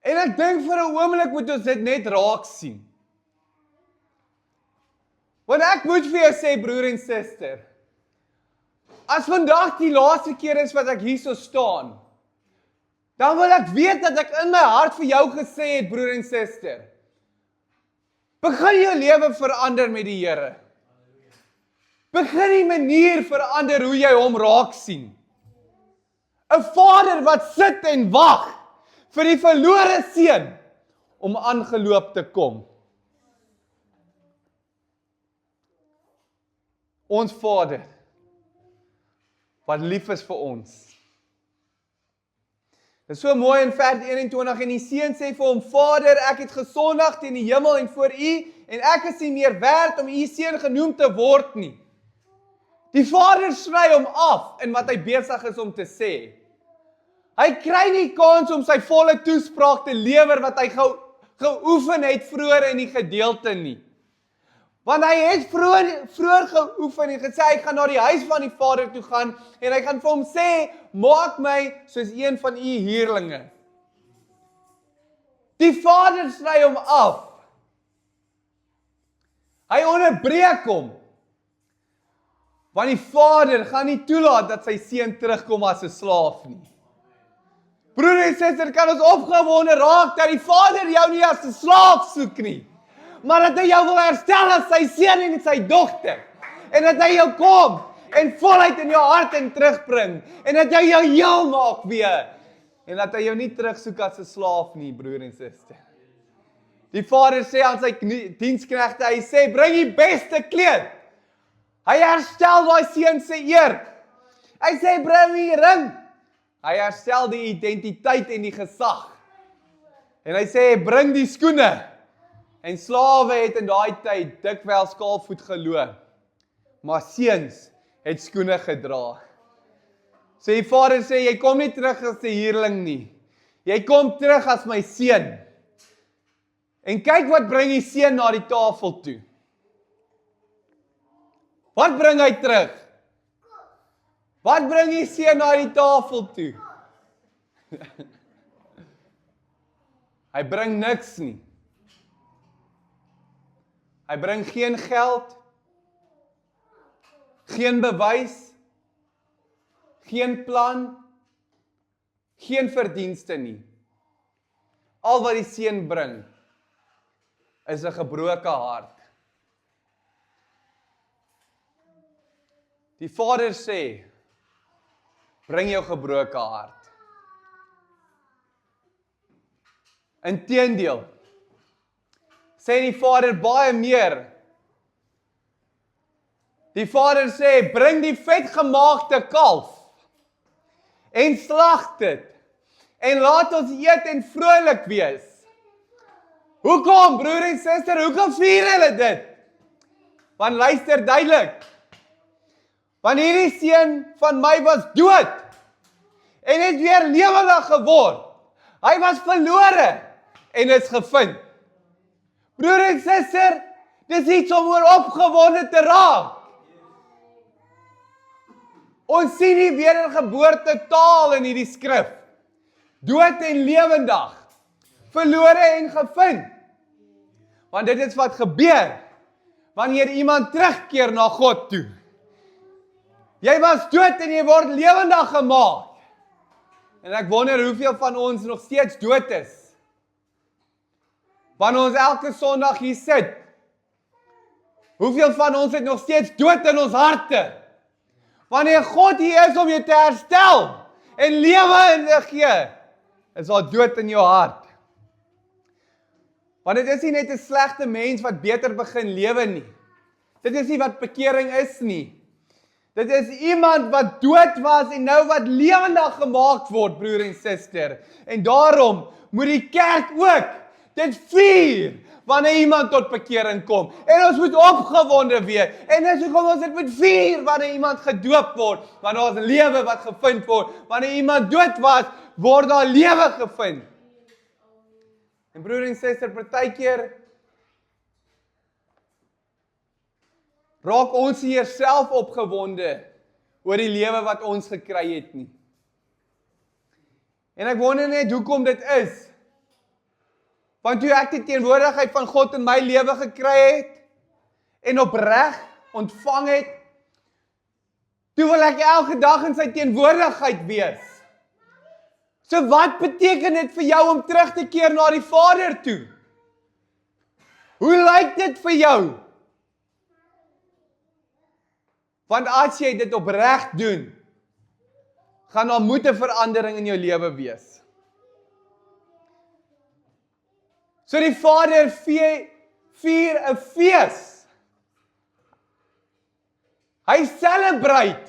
En ek dink vir 'n oomblik moet ons dit net raak sien. Want ek moet vir jou sê, broer en suster, as vandag die laaste keer is wat ek hier so staan, dan wil ek weet dat ek in my hart vir jou gesê het, broer en suster, begin jou lewe verander met die Here. Begin die manier verander hoe jy hom raak sien. 'n Vader wat sit en wag vir die verlore seun om aangeloop te kom. Ons Vader, wat lief is vir ons. Dit is so mooi in vers 21, en die seun sê vir hom, Vader, ek het gesondig teen die hemel en voor u, en ek is nie meer werd om u seun genoem te word nie. Die Vader sny hom af in wat hy besig is om te sê. Hy kry nie kans om sy volle toespraak te lewer wat hy geoefen het vroeër in die gedeelte nie. Want hy het vroeër geoefen en gesê, hy gaan na die huis van die Vader toe gaan, en hy gaan vir hom sê, maak my soos een van u huurlinge. Die Vader sny hom af. Hy onderbreek hom. Want die Vader gaan nie toelaat dat sy seun terugkom as 'n slaaf nie. Broer en suster, kan ons opgewonde raak dat die Vader jou nie as 'n slaaf soek nie, maar dat hy jou wil herstel as sy seun en sy dogter, en dat hy jou kom en voluit in jou hart en terugbring, en dat hy jou heel maak weer, en dat hy jou nie terugsoek as 'n slaaf nie, broer en suster. Die Vader sê aan sy diensknegte, hy sê, bring die beste kleed. Hy herstel daai seun se eer. Hy sê, bring die ring. Hy herstel die identiteit en die gesag. En hy sê, bring die skoene. En slawe het in daai tyd dikwels kaalvoet geloop. Maar seuns het skoene gedra. So die Vader sê, jy kom nie terug as 'n huurling nie. Jy kom terug as my seun. En kyk wat bring die seun na die tafel toe. Wat bring hy terug? Wat bring die seun na die tafel toe? Hy bring niks nie. Hy bring geen geld, geen bewys, geen plan, geen verdienste nie. Al wat die seun bring, is 'n gebroke hart. Die Vader sê, bring jou gebroke hart. Inteendeel, sê die Vader baie meer. Die Vader sê, bring die vetgemaakte kalf en slag dit en laat ons eet en vrolik wees. Hoekom, broer en suster, hoekom vier hulle dit? Want luister duidelik, want hierdie seun van my was dood en het weer lewendig geword. Hy was verlore en is gevind. Broer en suster, dis iets om oor opgewonde te raak. Ons sien die wedergeboorte taal in hierdie skrif. Dood en lewendig, verlore en gevind. Want dit is wat gebeur wanneer iemand terugkeer na God toe. Jy was dood en jy word lewendig gemaak. En ek wonder hoeveel van ons nog steeds dood is. Wanneer ons elke Sondag hier sit. Hoeveel van ons het nog steeds dood in ons harte? Wanneer God hier is om jou te herstel en lewe in te gee, is daar dood in jou hart. Want dit is nie net 'n slegte mens wat beter begin lewe nie. Dit is nie wat bekering is nie. Dit is iemand wat dood was en nou wat lewendig gemaak word, broer en suster. En daarom moet die kerk ook dit vier wanneer iemand tot bekering kom. En ons moet opgewonde wees. En dis hoekom ons dit moet vier wanneer iemand gedoop word, wanneer daar 'n lewe wat gevind word. Wanneer iemand dood was, word daar lewe gevind. En broer en suster, partykeer raak ons hier self opgewonde oor die lewe wat ons gekry het nie. En ek wonder net hoekom dit is. Want toe ek die teenwoordigheid van God in my lewe gekry het en opreg ontvang het, toe wil ek elke dag in sy teenwoordigheid wees. So wat beteken dit vir jou om terug te keer na die Vader toe? Hoe lyk dit vir jou? Want as jy dit opreg doen, gaan daar moet 'n verandering in jou lewe wees. So die Vader vier 'n fees. Hy celebrate.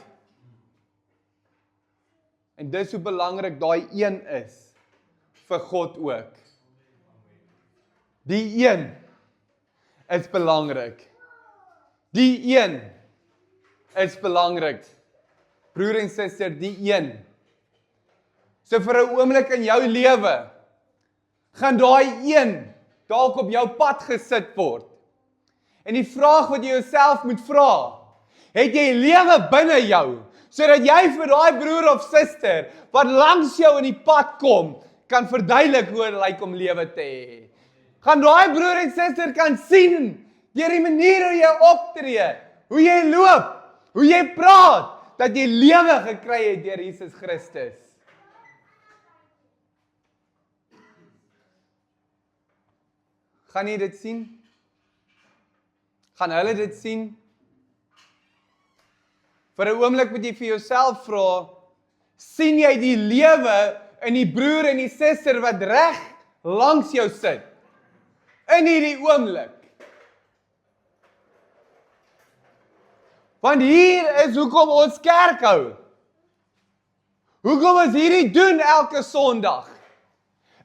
En dis hoe belangrik daai een is vir God ook. Die een is belangrik. Die een is belangrik. Broer en suster, die een. So vir 'n oomblik in jou lewe, gaan daai een dalk op jou pad gesit word. En die vraag wat jy jouself moet vra, het jy lewe binne jou, sodat jy vir daai broer of suster, wat langs jou in die pad kom, kan verduidelik hoe dit lyk om lewe te hê. Gaan daai broer en suster kan sien, deur die manier hoe jy optree, hoe jy loop, hoe jy praat, dat jy lewe gekry het deur Jesus Christus. Gaan jy dit sien? Gaan hulle dit sien? Vir 'n oomblik moet jy vir jouself vra, sien jy die lewe in die broer en die suster wat reg langs jou sit? In hierdie oomblik. Want hier is hoekom ons kerk hou. Hoekom ons hierdie doen elke Sondag?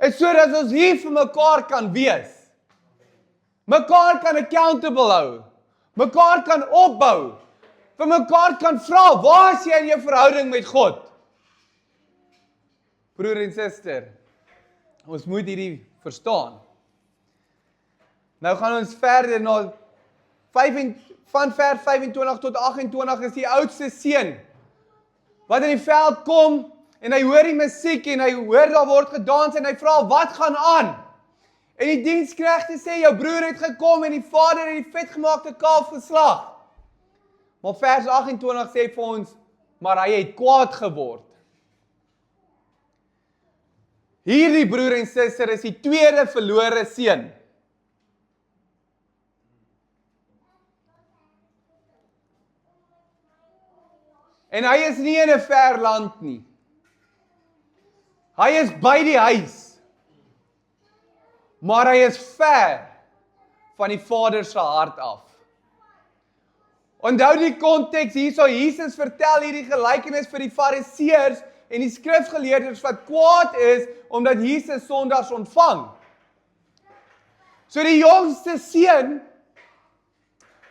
Is sodat ons hier vir mekaar kan wees. Mekaar kan accountable hou. Mekaar kan opbou. Vir mekaar kan vra, waar is jy in jou verhouding met God? Broer en suster, ons moet hierdie verstaan. Nou gaan ons verder na van vers 25 tot 28 is die oudste seun wat in die veld kom en hy hoor die musiek en hy hoor daar word gedans en hy vra, wat gaan aan? En die diensknegte sê, jou broer het gekom en die vader het die vetgemaakte kalf geslag. Maar vers 28 sê vir ons, maar hy het kwaad geword. Hierdie broer en suster is die tweede verlore seun. En hy is nie in 'n ver land nie. Hy is by die huis. Maar hy is ver van die Vader se hart af. Onthou die konteks hierso, Jesus vertel hierdie gelykenis vir die Fariseërs en die skrifgeleerdes wat kwaad is omdat Jesus sondaars ontvang. So die jongste seun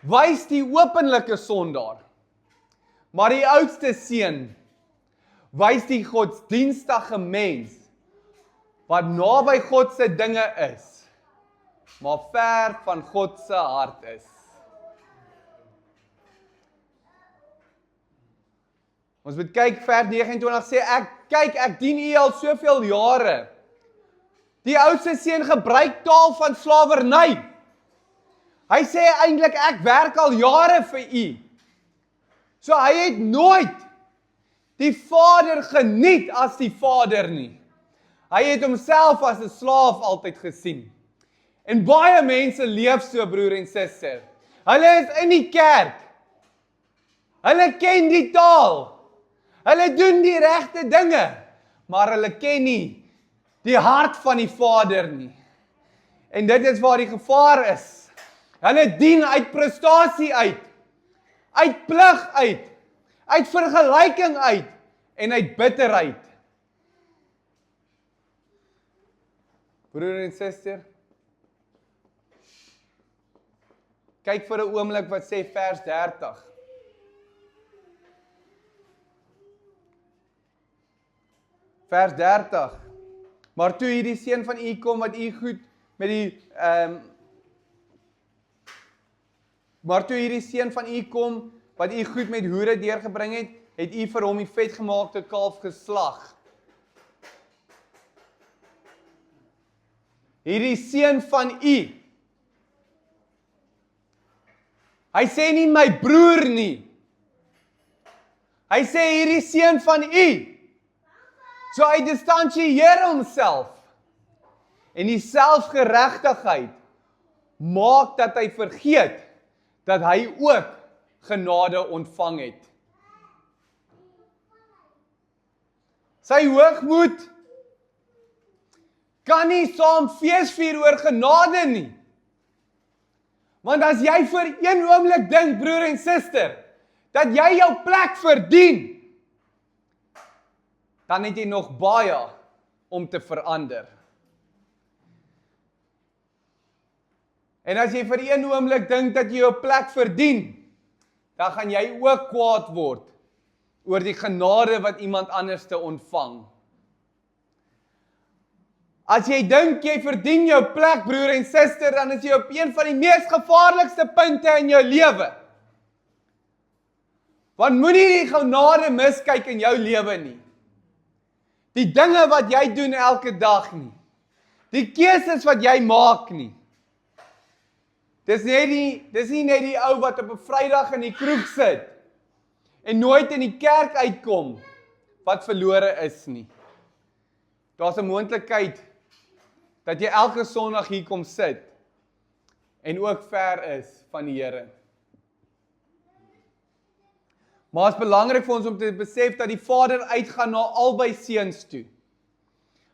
wys die openlike sondaar. Maar die oudste seun wys die godsdienstige mens wat naby God se dinge is, maar ver van God se hart is. Ons moet kyk, vers 29 sê, ek dien u al soveel jare. Die oudste seun gebruik taal van slawerny. Hy sê eintlik ek werk al jare vir u. So hy het nooit die Vader geniet as die Vader nie. Hy het homself as 'n slaaf altyd gesien. En baie mense leef so, broer en suster. Hulle is in die kerk. Hulle ken die taal. Hulle doen die regte dinge, maar hulle ken nie die hart van die Vader nie. En dit is waar die gevaar is. Hulle dien uit prestasie uit plig uit vergelyking uit en uit bitterheid. Broer en suster, kyk vir 'n oomblik wat sê vers 30. Vers 30. Maar toe hierdie seun van u kom wat u goed met die Maar toe hierdie seun van u kom wat u goed met hoere deurgebring het u vir hom die vetgemaakte kalf geslag. Hierdie seun van u. Hy sê nie my broer nie. Hy sê hierdie seun van u. So hy distansieer homself. En die selfgeregtigheid maak dat hy vergeet dat hy ook genade ontvang het. Sy hoogmoed kan nie saam feesvier oor genade nie. Want as jy vir een oomblik dink, broer en suster, dat jy jou plek verdien, dan het jy nog baie om te verander. En as jy vir een oomblik dink dat jy jou plek verdien, dan gaan jy ook kwaad word oor die genade wat iemand anders te ontvang. As jy dink jy verdien jou plek, broer en suster, dan is jy op een van die mees gevaarlikste punte in jou lewe. Want moenie die genade miskyk in jou lewe nie. Die dinge wat jy doen elke dag nie. Die keuses wat jy maak nie. Dis nie net die ou wat op 'n Vrydag in die kroeg sit en nooit in die kerk uitkom wat verlore is nie. Daar's 'n moontlikheid dat jy elke Sondag hier kom sit en ook ver is van die Here. Maar het is belangrik vir ons om te besef dat die Vader uitgaan na albei seuns toe.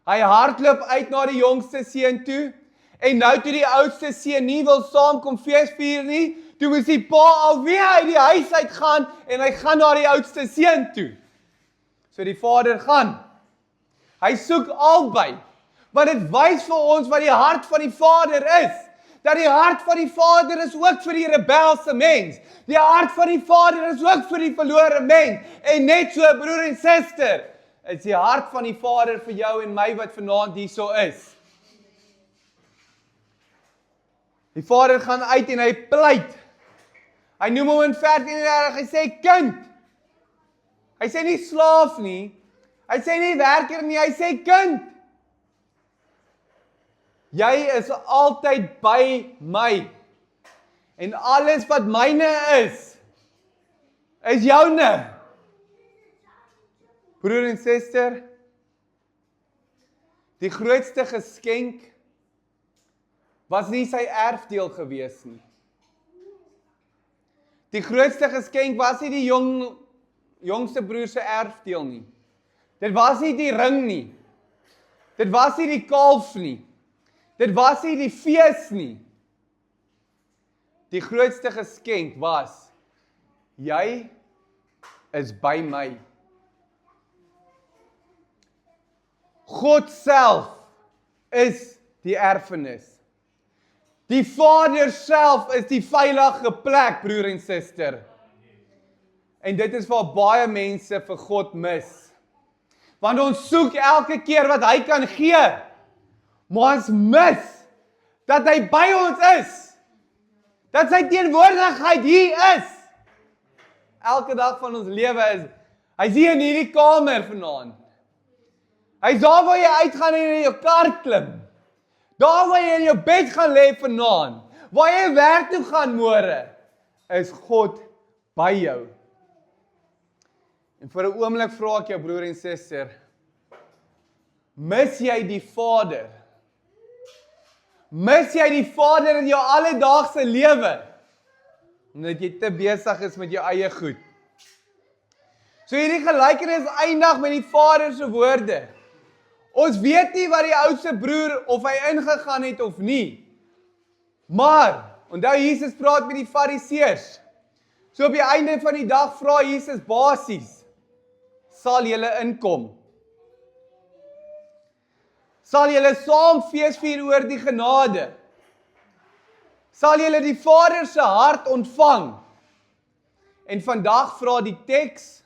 Hy hardloop uit na die jongste seun toe, en nou toe die oudste seun nie wil saamkom feesvier nie, toe moes die pa alweer uit die huis uitgaan, en hy gaan na die oudste seun toe. So die Vader gaan. Hy soek albei, want dit wys vir ons wat die hart van die Vader is. Dat die hart van die Vader is ook vir die rebelse mens. Die hart van die Vader is ook vir die verlore mens. En net so, broer en suster, is die hart van die Vader vir jou en my wat vanaand hierso is. Die Vader gaan uit en hy pleit. Hy noem hom in vers 31, hy sê kind. Hy sê nie slaaf nie. Hy sê nie werker nie, hy sê kind. Jy is altyd by my. En alles wat myne is joune. Broer en suster, die grootste geskenk was nie sy erfdeel gewees nie. Die grootste geskenk was nie die jongste broer se erfdeel nie. Dit was nie die ring nie. Dit was nie die kalf nie. Dit was nie die fees nie. Die grootste geskenk was, jy is by my. God self is die erfenis. Die Vader self is die veilige plek, broer en suster. En dit is waar baie mense vir God mis. Want ons soek elke keer wat hy kan gee. Maar ons mis dat hy by ons is. Dat sy teenwoordigheid hier is. Elke dag van ons lewe is, hy's hier in hierdie kamer vanaand. Hy's daar waar jy uitgaan en in jou kar klim. Daar waar jy in jou bed gaan lê vanaand. waar jy werk toe gaan môre, is God by jou. En vir 'n oomblik vra ek jou broer en suster, mis jy die Vader? Mis jy die Vader in jou alledaagse lewe? Omdat jy te besig is met jou eie goed. So hierdie gelykenis eindig met die Vader se woorde. Ons weet nie wat die oudste broer of hy ingegaan het of nie. Maar, onthou Jesus praat met die Fariseërs. So op die einde van die dag vra Jesus basies, sal julle inkom? Sal julle saam feesvier oor die genade? Sal julle die Vader se hart ontvang? En vandag vra die teks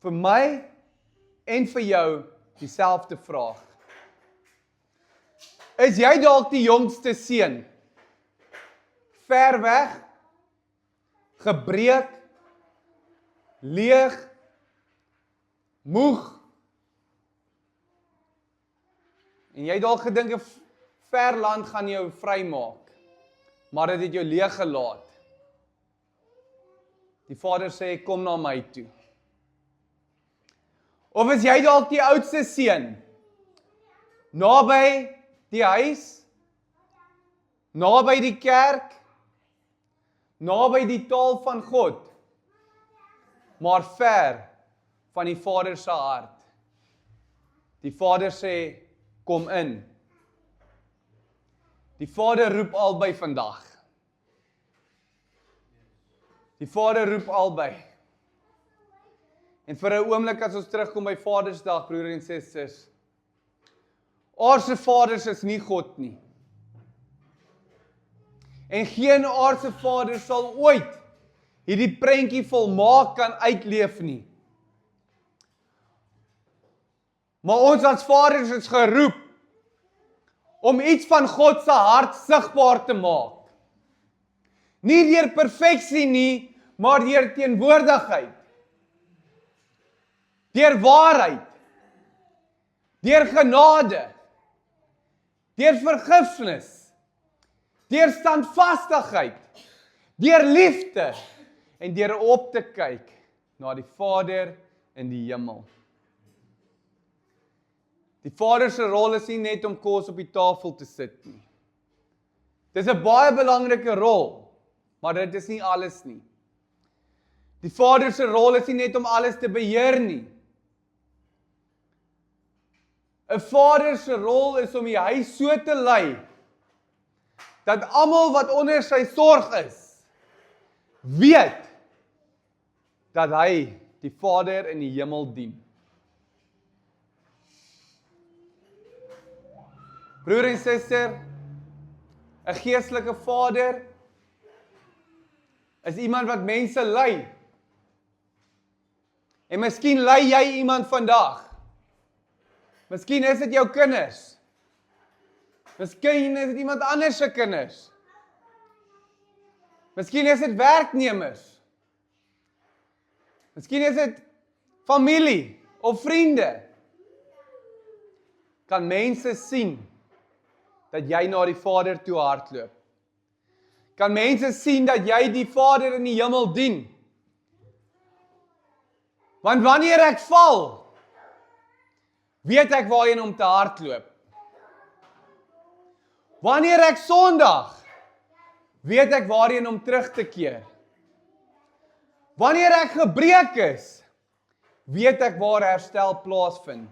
vir my en vir jou dieselfde vraag. Is jy dalk die jongste seun? Ver weg, gebreek, leeg, moeg. En jy dalk gedink 'n ver land gaan jou vrymaak, maar dit het jou leeg gelaat. Die Vader sê, kom na my toe. Of is jy dalk die oudste seun? Naby die huis, naby die kerk, naby die taal van God, maar ver van die Vader se hart. Die Vader sê, kom in. Die Vader roep albei vandag. Die Vader roep albei. En vir 'n oomblik as ons terugkom by Vadersdag, broer en susters, aardse vaders is nie God nie. En geen aardse vader sal ooit hierdie prentjie volmaak kan uitleef nie. Maar ons as vaders is geroep om iets van God se hart sigbaar te maak. Nie deur perfeksie nie, maar deur teenwoordigheid. Deur waarheid. Deur genade. Deur vergifnis. Deur standvastigheid. Deur liefde. En deur op te kyk na die Vader in die hemel. Die Vader se rol is nie net om kos op die tafel te sit nie. Dis 'n baie belangrike rol, maar dit is nie alles nie. Die Vader se rol is nie net om alles te beheer nie. 'n Vader se rol is om die huis so te lei dat almal wat onder sy sorg is, weet dat hy die Vader in die hemel dien. Broer en suster, 'n geestelike vader is iemand wat mense lei. En miskien lei jy iemand vandag. Miskien is dit jou kinders. Miskien is dit iemand anders se kinders. Miskien is dit werknemers. Miskien is dit familie of vriende. Kan mense sien dat jy na die Vader toe hardloop? Kan mense sien dat jy die Vader in die hemel dien? Want wanneer ek val, weet ek waarheen om te hardloop. Wanneer ek sondig, weet ek waarheen om terug te keer. Wanneer ek gebreek is, weet ek waar herstel plaasvind.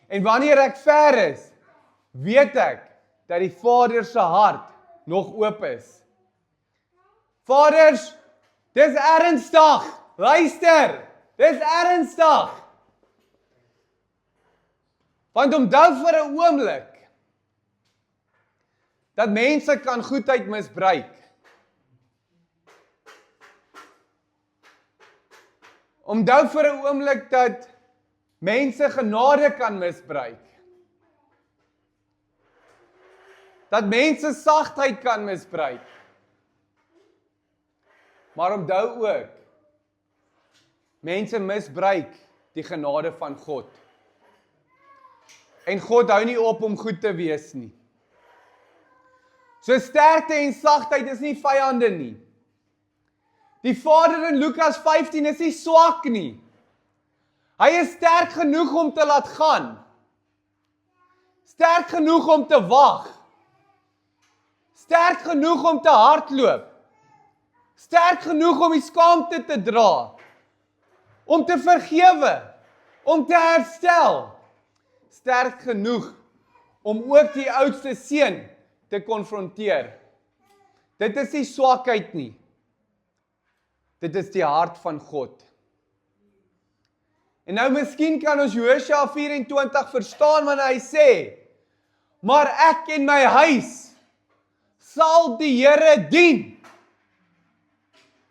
En wanneer ek ver is, weet ek dat die Vader se hart nog oop is. Vaders, dis ernstig. Luister, dis ernstig. Want onthou vir 'n oomblik dat mense kan goedheid misbruik. Onthou vir 'n oomblik dat mense genade kan misbruik. Dat mense sagtheid kan misbruik. Maar onthou ook, mense misbruik die genade van God. En God hou nie op om goed te wees nie. So sterkte en sagtheid is nie vyande nie. Die Vader in Lukas 15 is nie swak nie. Hy is sterk genoeg om te laat gaan. Sterk genoeg om te wag. Sterk genoeg om te hardloop. Sterk genoeg om die skaamte te dra. Om te vergewe. Om te herstel. Sterk genoeg om ook die oudste seun te konfronteer. Dit is nie swakheid nie. Dit is die hart van God. En nou miskien kan ons Josua 24 verstaan wanneer hy sê, maar ek en my huis sal die Here dien.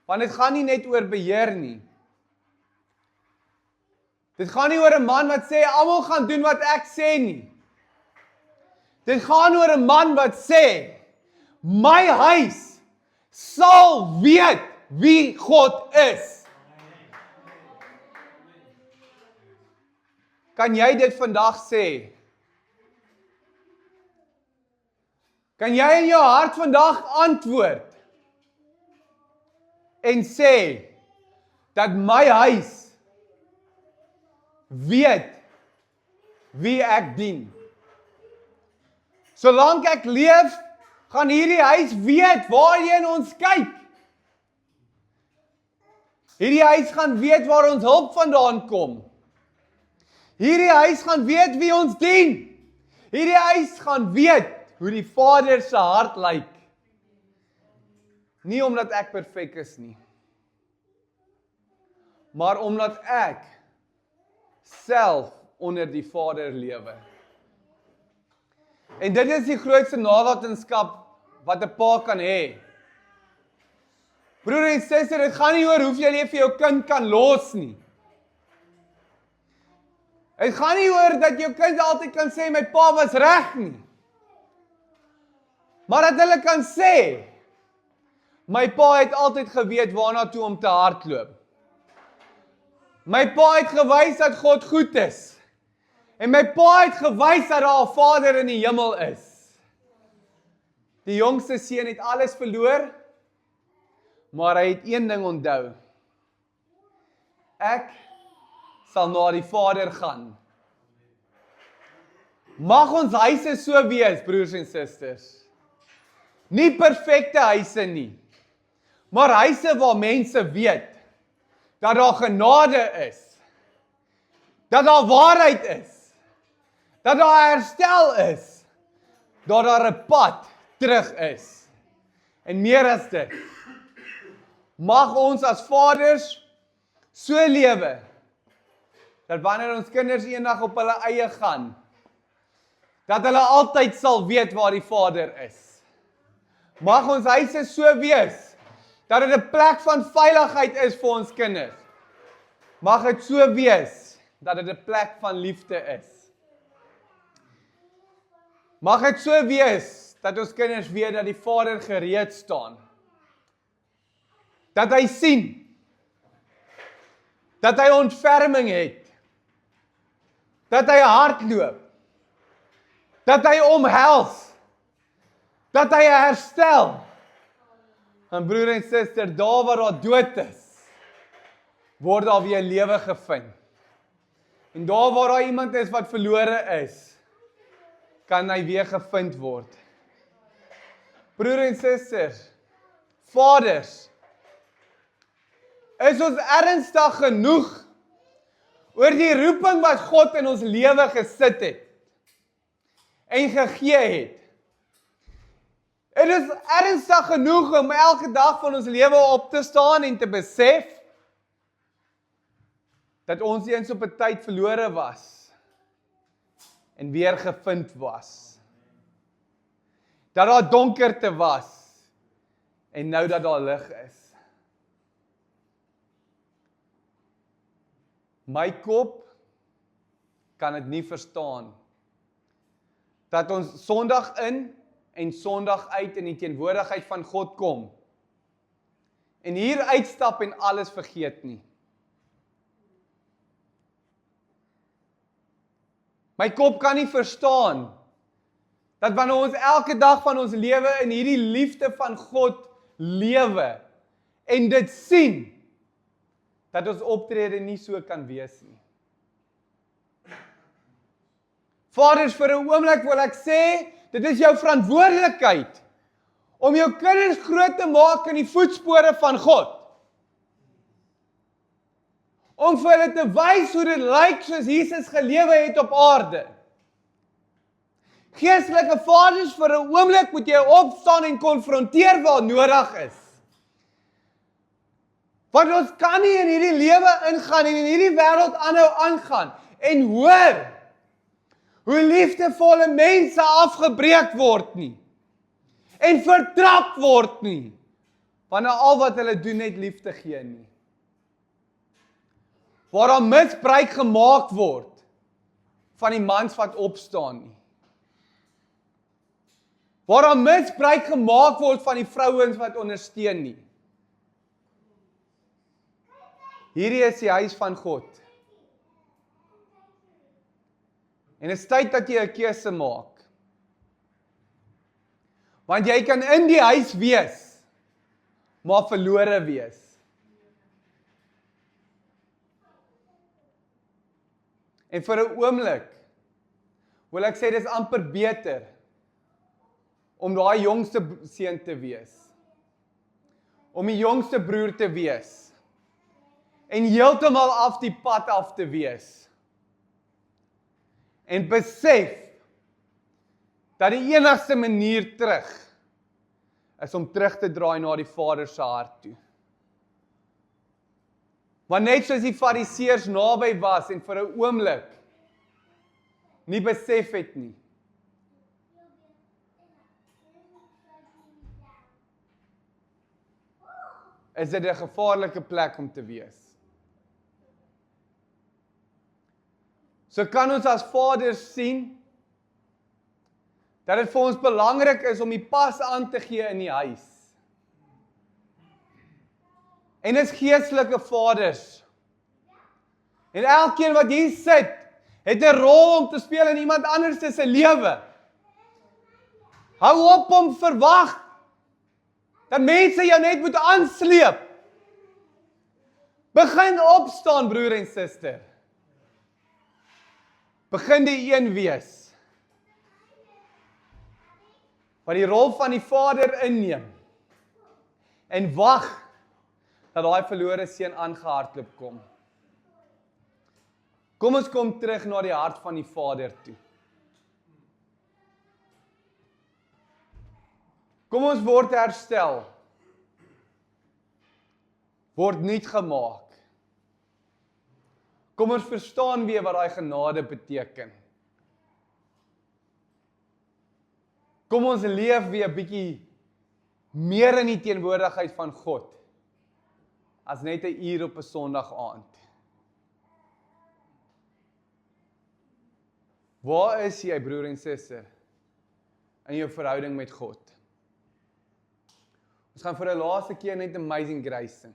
Want dit gaan nie net oor beheer nie. Dit gaan nie oor 'n man wat sê, almal gaan doen wat ek sê nie. Dit gaan oor 'n man wat sê, my huis sal weet wie God is. Kan jy dit vandag sê? Kan jy in jou hart vandag antwoord en sê dat my huis weet wie ek dien? Solank ek leef, gaan hierdie huis weet waarheen ons kyk. Hierdie huis gaan weet waar ons hulp vandaan kom. Hierdie huis gaan weet wie ons dien. Hierdie huis gaan weet hoe die Vader se hart lyk. Nie omdat ek perfek is nie, maar omdat ek self onder die Vader lewe. En dit is die grootste nalatenskap wat 'n pa kan hê. Broer en suster, dit gaan nie oor hoeveel jy vir jou kind kan los nie. Dit gaan nie oor dat jou kind altyd kan sê, my pa was reg nie. Maar dat hulle kan sê, my pa het altyd geweet waarna toe om te hardloop. My pa het gewys dat God goed is. En my pa het gewys dat daar 'n Vader in die hemel is. Die jongste seun het alles verloor, maar hy het een ding onthou. Ek sal na die Vader gaan. Mag ons huise so wees, broers en susters. Nie perfekte huise nie, maar huise waar mense weet dat daar genade is, dat daar waarheid is, dat daar herstel is, dat daar 'n pad terug is. En meer as dit, mag ons as vaders so lewe, dat wanneer ons kinders eendag op hulle eie gaan, dat hulle altyd sal weet waar die Vader is. Mag ons huise so wees, dat dit 'n plek van veiligheid is vir ons kinders. Mag dit so wees, dat dit 'n plek van liefde is. Mag dit so wees, dat ons kinders weet dat die Vader gereed staan. Dat hy sien. Dat hy ontferming het. Dat hy hardloop. Dat hy omhels. Dat hy herstel. En broer en suster, daar waar daar dood is, word daar weer lewe gevind. En daar waar daar iemand is wat verlore is, kan hy weer gevind word. Broer en suster, vaders, is ons ernstig genoeg oor die roeping wat God in ons lewe gesit het en gegee het. Dit is ernstig genoeg om elke dag van ons lewe op te staan en te besef dat ons eens op 'n tyd verlore was en weer gevind was. Dat daar donkerte was en nou dat daar lig is. My kop kan dit nie verstaan dat ons Sondag in en Sondag uit in die teenwoordigheid van God kom en hier uitstap en alles vergeet nie. My kop kan nie verstaan dat wanneer ons elke dag van ons lewe in hierdie liefde van God lewe en dit sien, dat ons optrede nie so kan wees nie. Vaders, vir 'n oomblik wil ek sê, dit is jou verantwoordelikheid om jou kinders groot te maak in die voetspore van God. Om vir hulle te wys hoe dit lyk soos Jesus gelewe het op aarde. Geestelike vaders, vir 'n oomblik moet jy opstaan en konfronteer waar nodig is. Want ons kan nie in hierdie lewe ingaan en in hierdie wêreld aanhou aangaan en hoor hoe liefdevolle mense afgebreek word nie en vertrap word nie, wanneer al wat hulle doen net liefde gee nie. Waar daar misbruik gemaak word van die mans wat opstaan nie. Waar daar misbruik gemaak word van die vrouens wat ondersteun nie. Hierdie is die huis van God. En dit is tyd dat jy 'n keuse maak. Want jy kan in die huis wees, maar verlore wees. En vir 'n oomblik wil ek sê dis amper beter om daai jongste seun te wees. Om die jongste broer te wees. En heeltemal af die pad af te wees. En besef dat die enigste manier terug is om terug te draai na die Vader se hart toe. Want net soos die Fariseërs naby was en vir 'n oomblik nie besef het nie, is dit 'n gevaarlike plek om te wees. So kan ons as vaders sien dat dit vir ons belangrik is om die pas aan te gee in die huis. En dis geestelike vaders. En elkeen wat hier sit, het 'n rol om te speel in iemand anders se lewe. Hou op om verwag dat mense jou net moet aansleep. Begin opstaan, broer en suster. Begin die een wees wat die rol van die Vader inneem en wag dat daai verlore seun aangehardloop kom. Kom ons kom terug na die hart van die Vader toe. Kom ons word herstel. Word nuut gemaak. Kom ons verstaan weer wat daai genade beteken. Kom ons leef weer 'n bietjie meer in die teenwoordigheid van God as net 'n uur op 'n Sondag aand. Waar is jy, broer en suster, in jou verhouding met God? Ons gaan vir 'n laaste keer net Amazing Grace sing.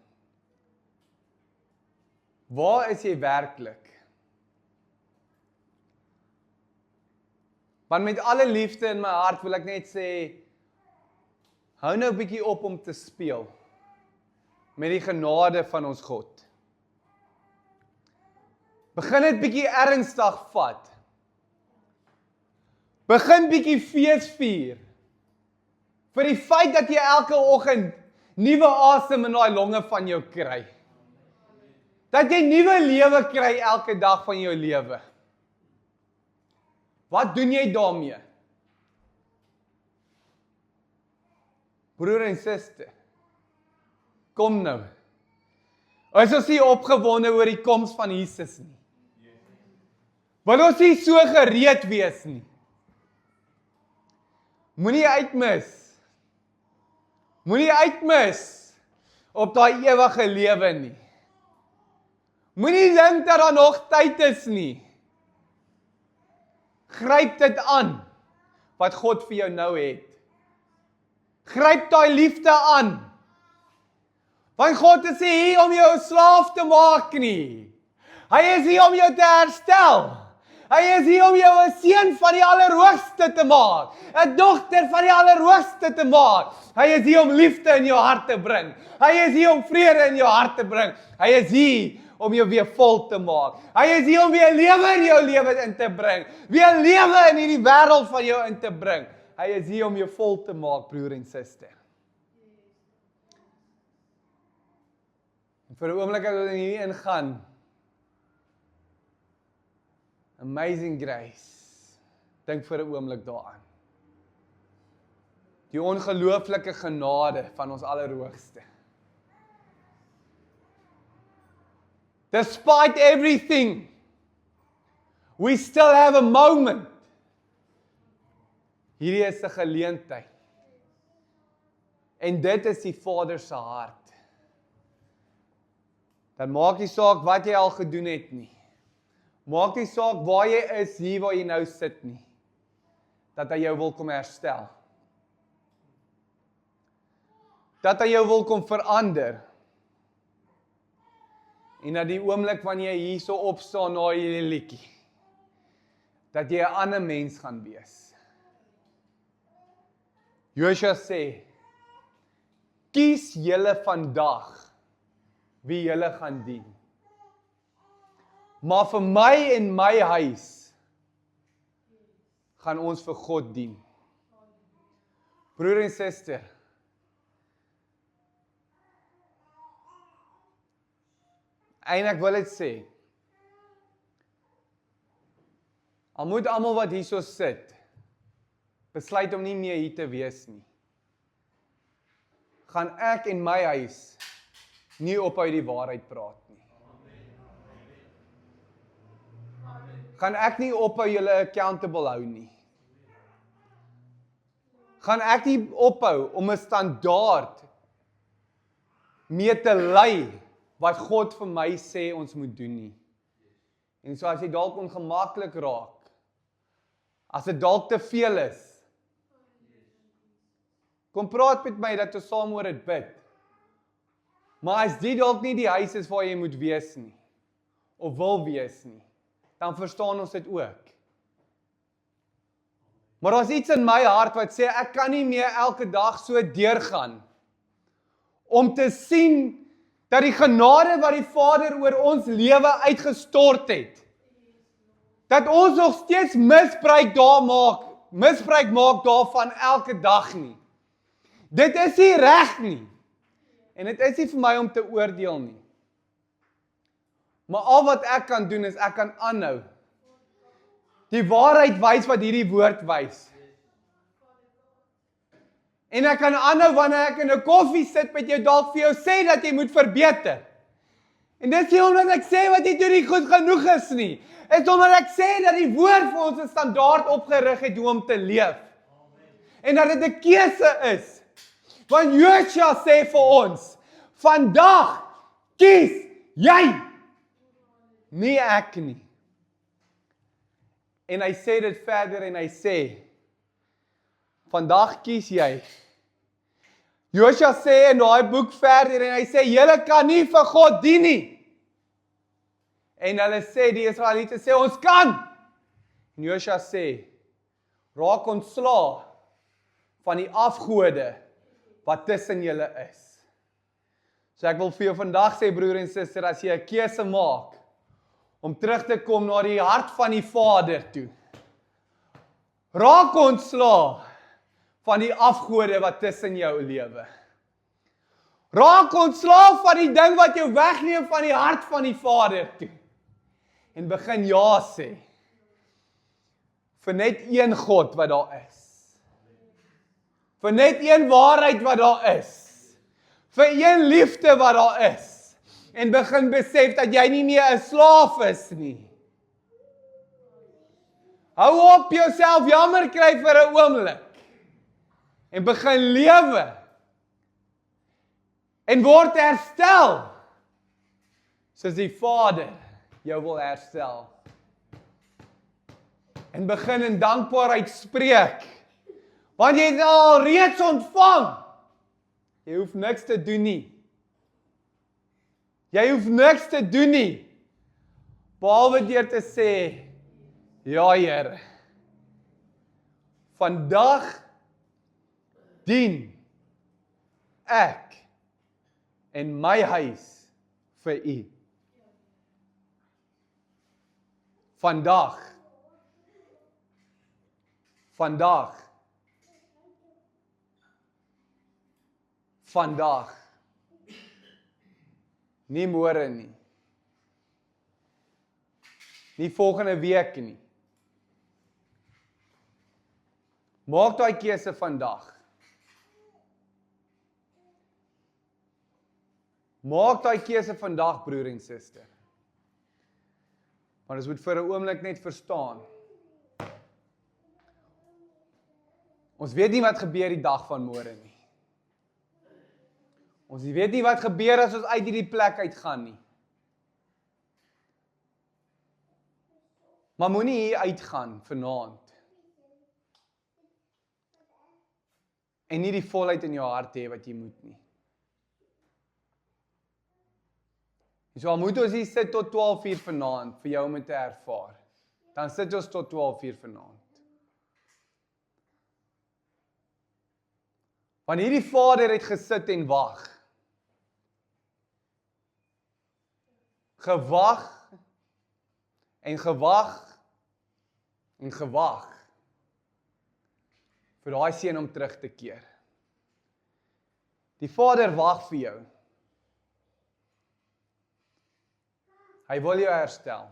Waar is jy werklik? Want met alle liefde in my hart wil ek net sê, hou nou 'n bietjie op om te speel met die genade van ons God. Begin dit bietjie ernstig vat. Begin bietjie fees vier. Vir die feit dat jy elke oggend nuwe asem in daai longe van jou kry. Dat jy nuwe lewe kry elke dag van jou lewe. Wat doen jy daarmee? Broer en suster, kom nou. Is ons nie opgewonde oor die koms van Jesus nie? Wil ons nie so gereed wees nie? Moenie uitmis. Moenie uitmis op daai ewige lewe nie. Moenie dink dat daar nog tyd is nie. Gryp dit aan wat God vir jou nou het. Gryp daai liefde aan. Want God is nie hier om jou 'n slaaf te maak nie. Hy is hier om jou te herstel. Hy is hier om jou 'n seun van die Allerhoogste te maak, 'n dogter van die Allerhoogste te maak. Hy is hier om liefde in jou hart te bring. Hy is hier om vrede in jou hart te bring. Hy is hier om jou weer vol te maak. Hy is hier om weer lewe in jou lewe in te bring. Weer lewe in hierdie wêreld van jou in te bring. Hy is hier om jou vol te maak, broer en suster. En vir 'n oomblik as ons hier ingaan, Amazing Grace. Dink vir 'n oomblik daaraan. Die ongelooflike genade van ons Allerhoogste. Despite everything, we still have a moment. Hierdie is 'n geleentheid. En dit is die Vader se hart. Dan maak nie saak wat jy al gedoen het nie. Maak nie saak waar jy is, hier waar jy nou sit nie. Dat hy jou wil kom herstel. Dat hy jou wil kom verander. En dat die oomblik wanneer jy hier so opstaan na hierdie liedjie, dat jy 'n ander mens gaan wees. Joshua sê, kies julle vandag wie julle gaan dien. Maar vir my en my huis gaan ons vir God dien. Broer en suster, eintlik wil dit sê, al moet almal wat hierso sit, besluit om nie meer hier te wees nie, gaan ek en my huis nie ophou die waarheid praat nie. Gaan ek nie ophou julle accountable hou nie. Gaan ek nie ophou om 'n standaard mee te lei wat God vir my sê ons moet doen nie. En so as jy dalk ongemaklik raak, as dit dalk te veel is, kom praat met my dat ons saam oor dit bid. Maar as dit dalk nie die huis is waar jy moet wees nie, of wil wees nie, dan verstaan ons dit ook. Maar daar's iets in my hart wat sê, ek kan nie meer elke dag so deurgaan, om te sien, dat die genade wat die Vader oor ons lewe uitgestort het, dat ons nog steeds misbruik maak daarvan elke dag nie. Dit is nie reg nie. En dit is nie vir my om te oordeel nie. Maar al wat ek kan doen is, ek kan aanhou. Die waarheid wys wat hierdie woord wys. En ek kan aanhou wanneer ek in 'n koffie sit met jou dalk vir jou sê dat jy moet verbeter. En dis nie omdat ek sê wat jy doen nie goed genoeg is nie. Dit is omdat ek sê dat die woord vir ons 'n standaard opgerig het hoe om te leef. En dat dit 'n keuse is. Want Joshua sê vir ons, vandag kies jy, nie ek nie. En hy sê dit verder en hy sê, vandag kies jy. Joshua sê in daai boek verder en hy sê, julle kan nie vir God dien nie. En hulle sê, die Israeliete sê, ons kan. En Joshua sê, raak ontslae van die afgode wat tussen julle is. So ek wil vir jou vandag sê, broer en suster, as jy 'n keuse maak, om terug te kom na die hart van die Vader toe, raak ontslae van die afgode wat tussen jou lewe. Raak ontslae van die ding wat jou wegneem van die hart van die Vader toe. En begin ja sê, vir net een God wat daar is. Vir net een waarheid wat daar is. Vir een liefde wat daar is. En begin besef dat jy nie meer 'n slaaf is nie. Hou op jouself jammer kry vir 'n oomblik. En begin lewe. En word herstel. Soos die Vader jou wil herstel. En begin in dankbaarheid spreek. Want jy het al reeds ontvang. Jy hoef niks te doen nie. Jy hoef niks te doen nie. Behalwe deur te sê, Ja, Here. Vandag dien ek en my huis vir U. Vandag. Nie môre nie. Nie volgende week nie. Maak daai keuse vandag. Maak daai keuse vandag, broer en suster. Maar ons moet vir 'n oomblik net verstaan. Ons weet nie wat gebeur die dag van môre nie. Ons weet nie wat gebeur as ons uit hierdie plek uitgaan nie. Maar moenie hier uitgaan vanaand. En nie die volheid in jou hart hê wat jy moet nie. So al moet ons hier sit tot 12:00 vanaand vir jou om dit te ervaar. Dan sit ons tot 12:00 vanaand. Want hierdie Vader het gesit en wag. Gewag en gewag en gewag vir daai seun om terug te keer. Die Vader wag vir jou. Hy wil jou herstel.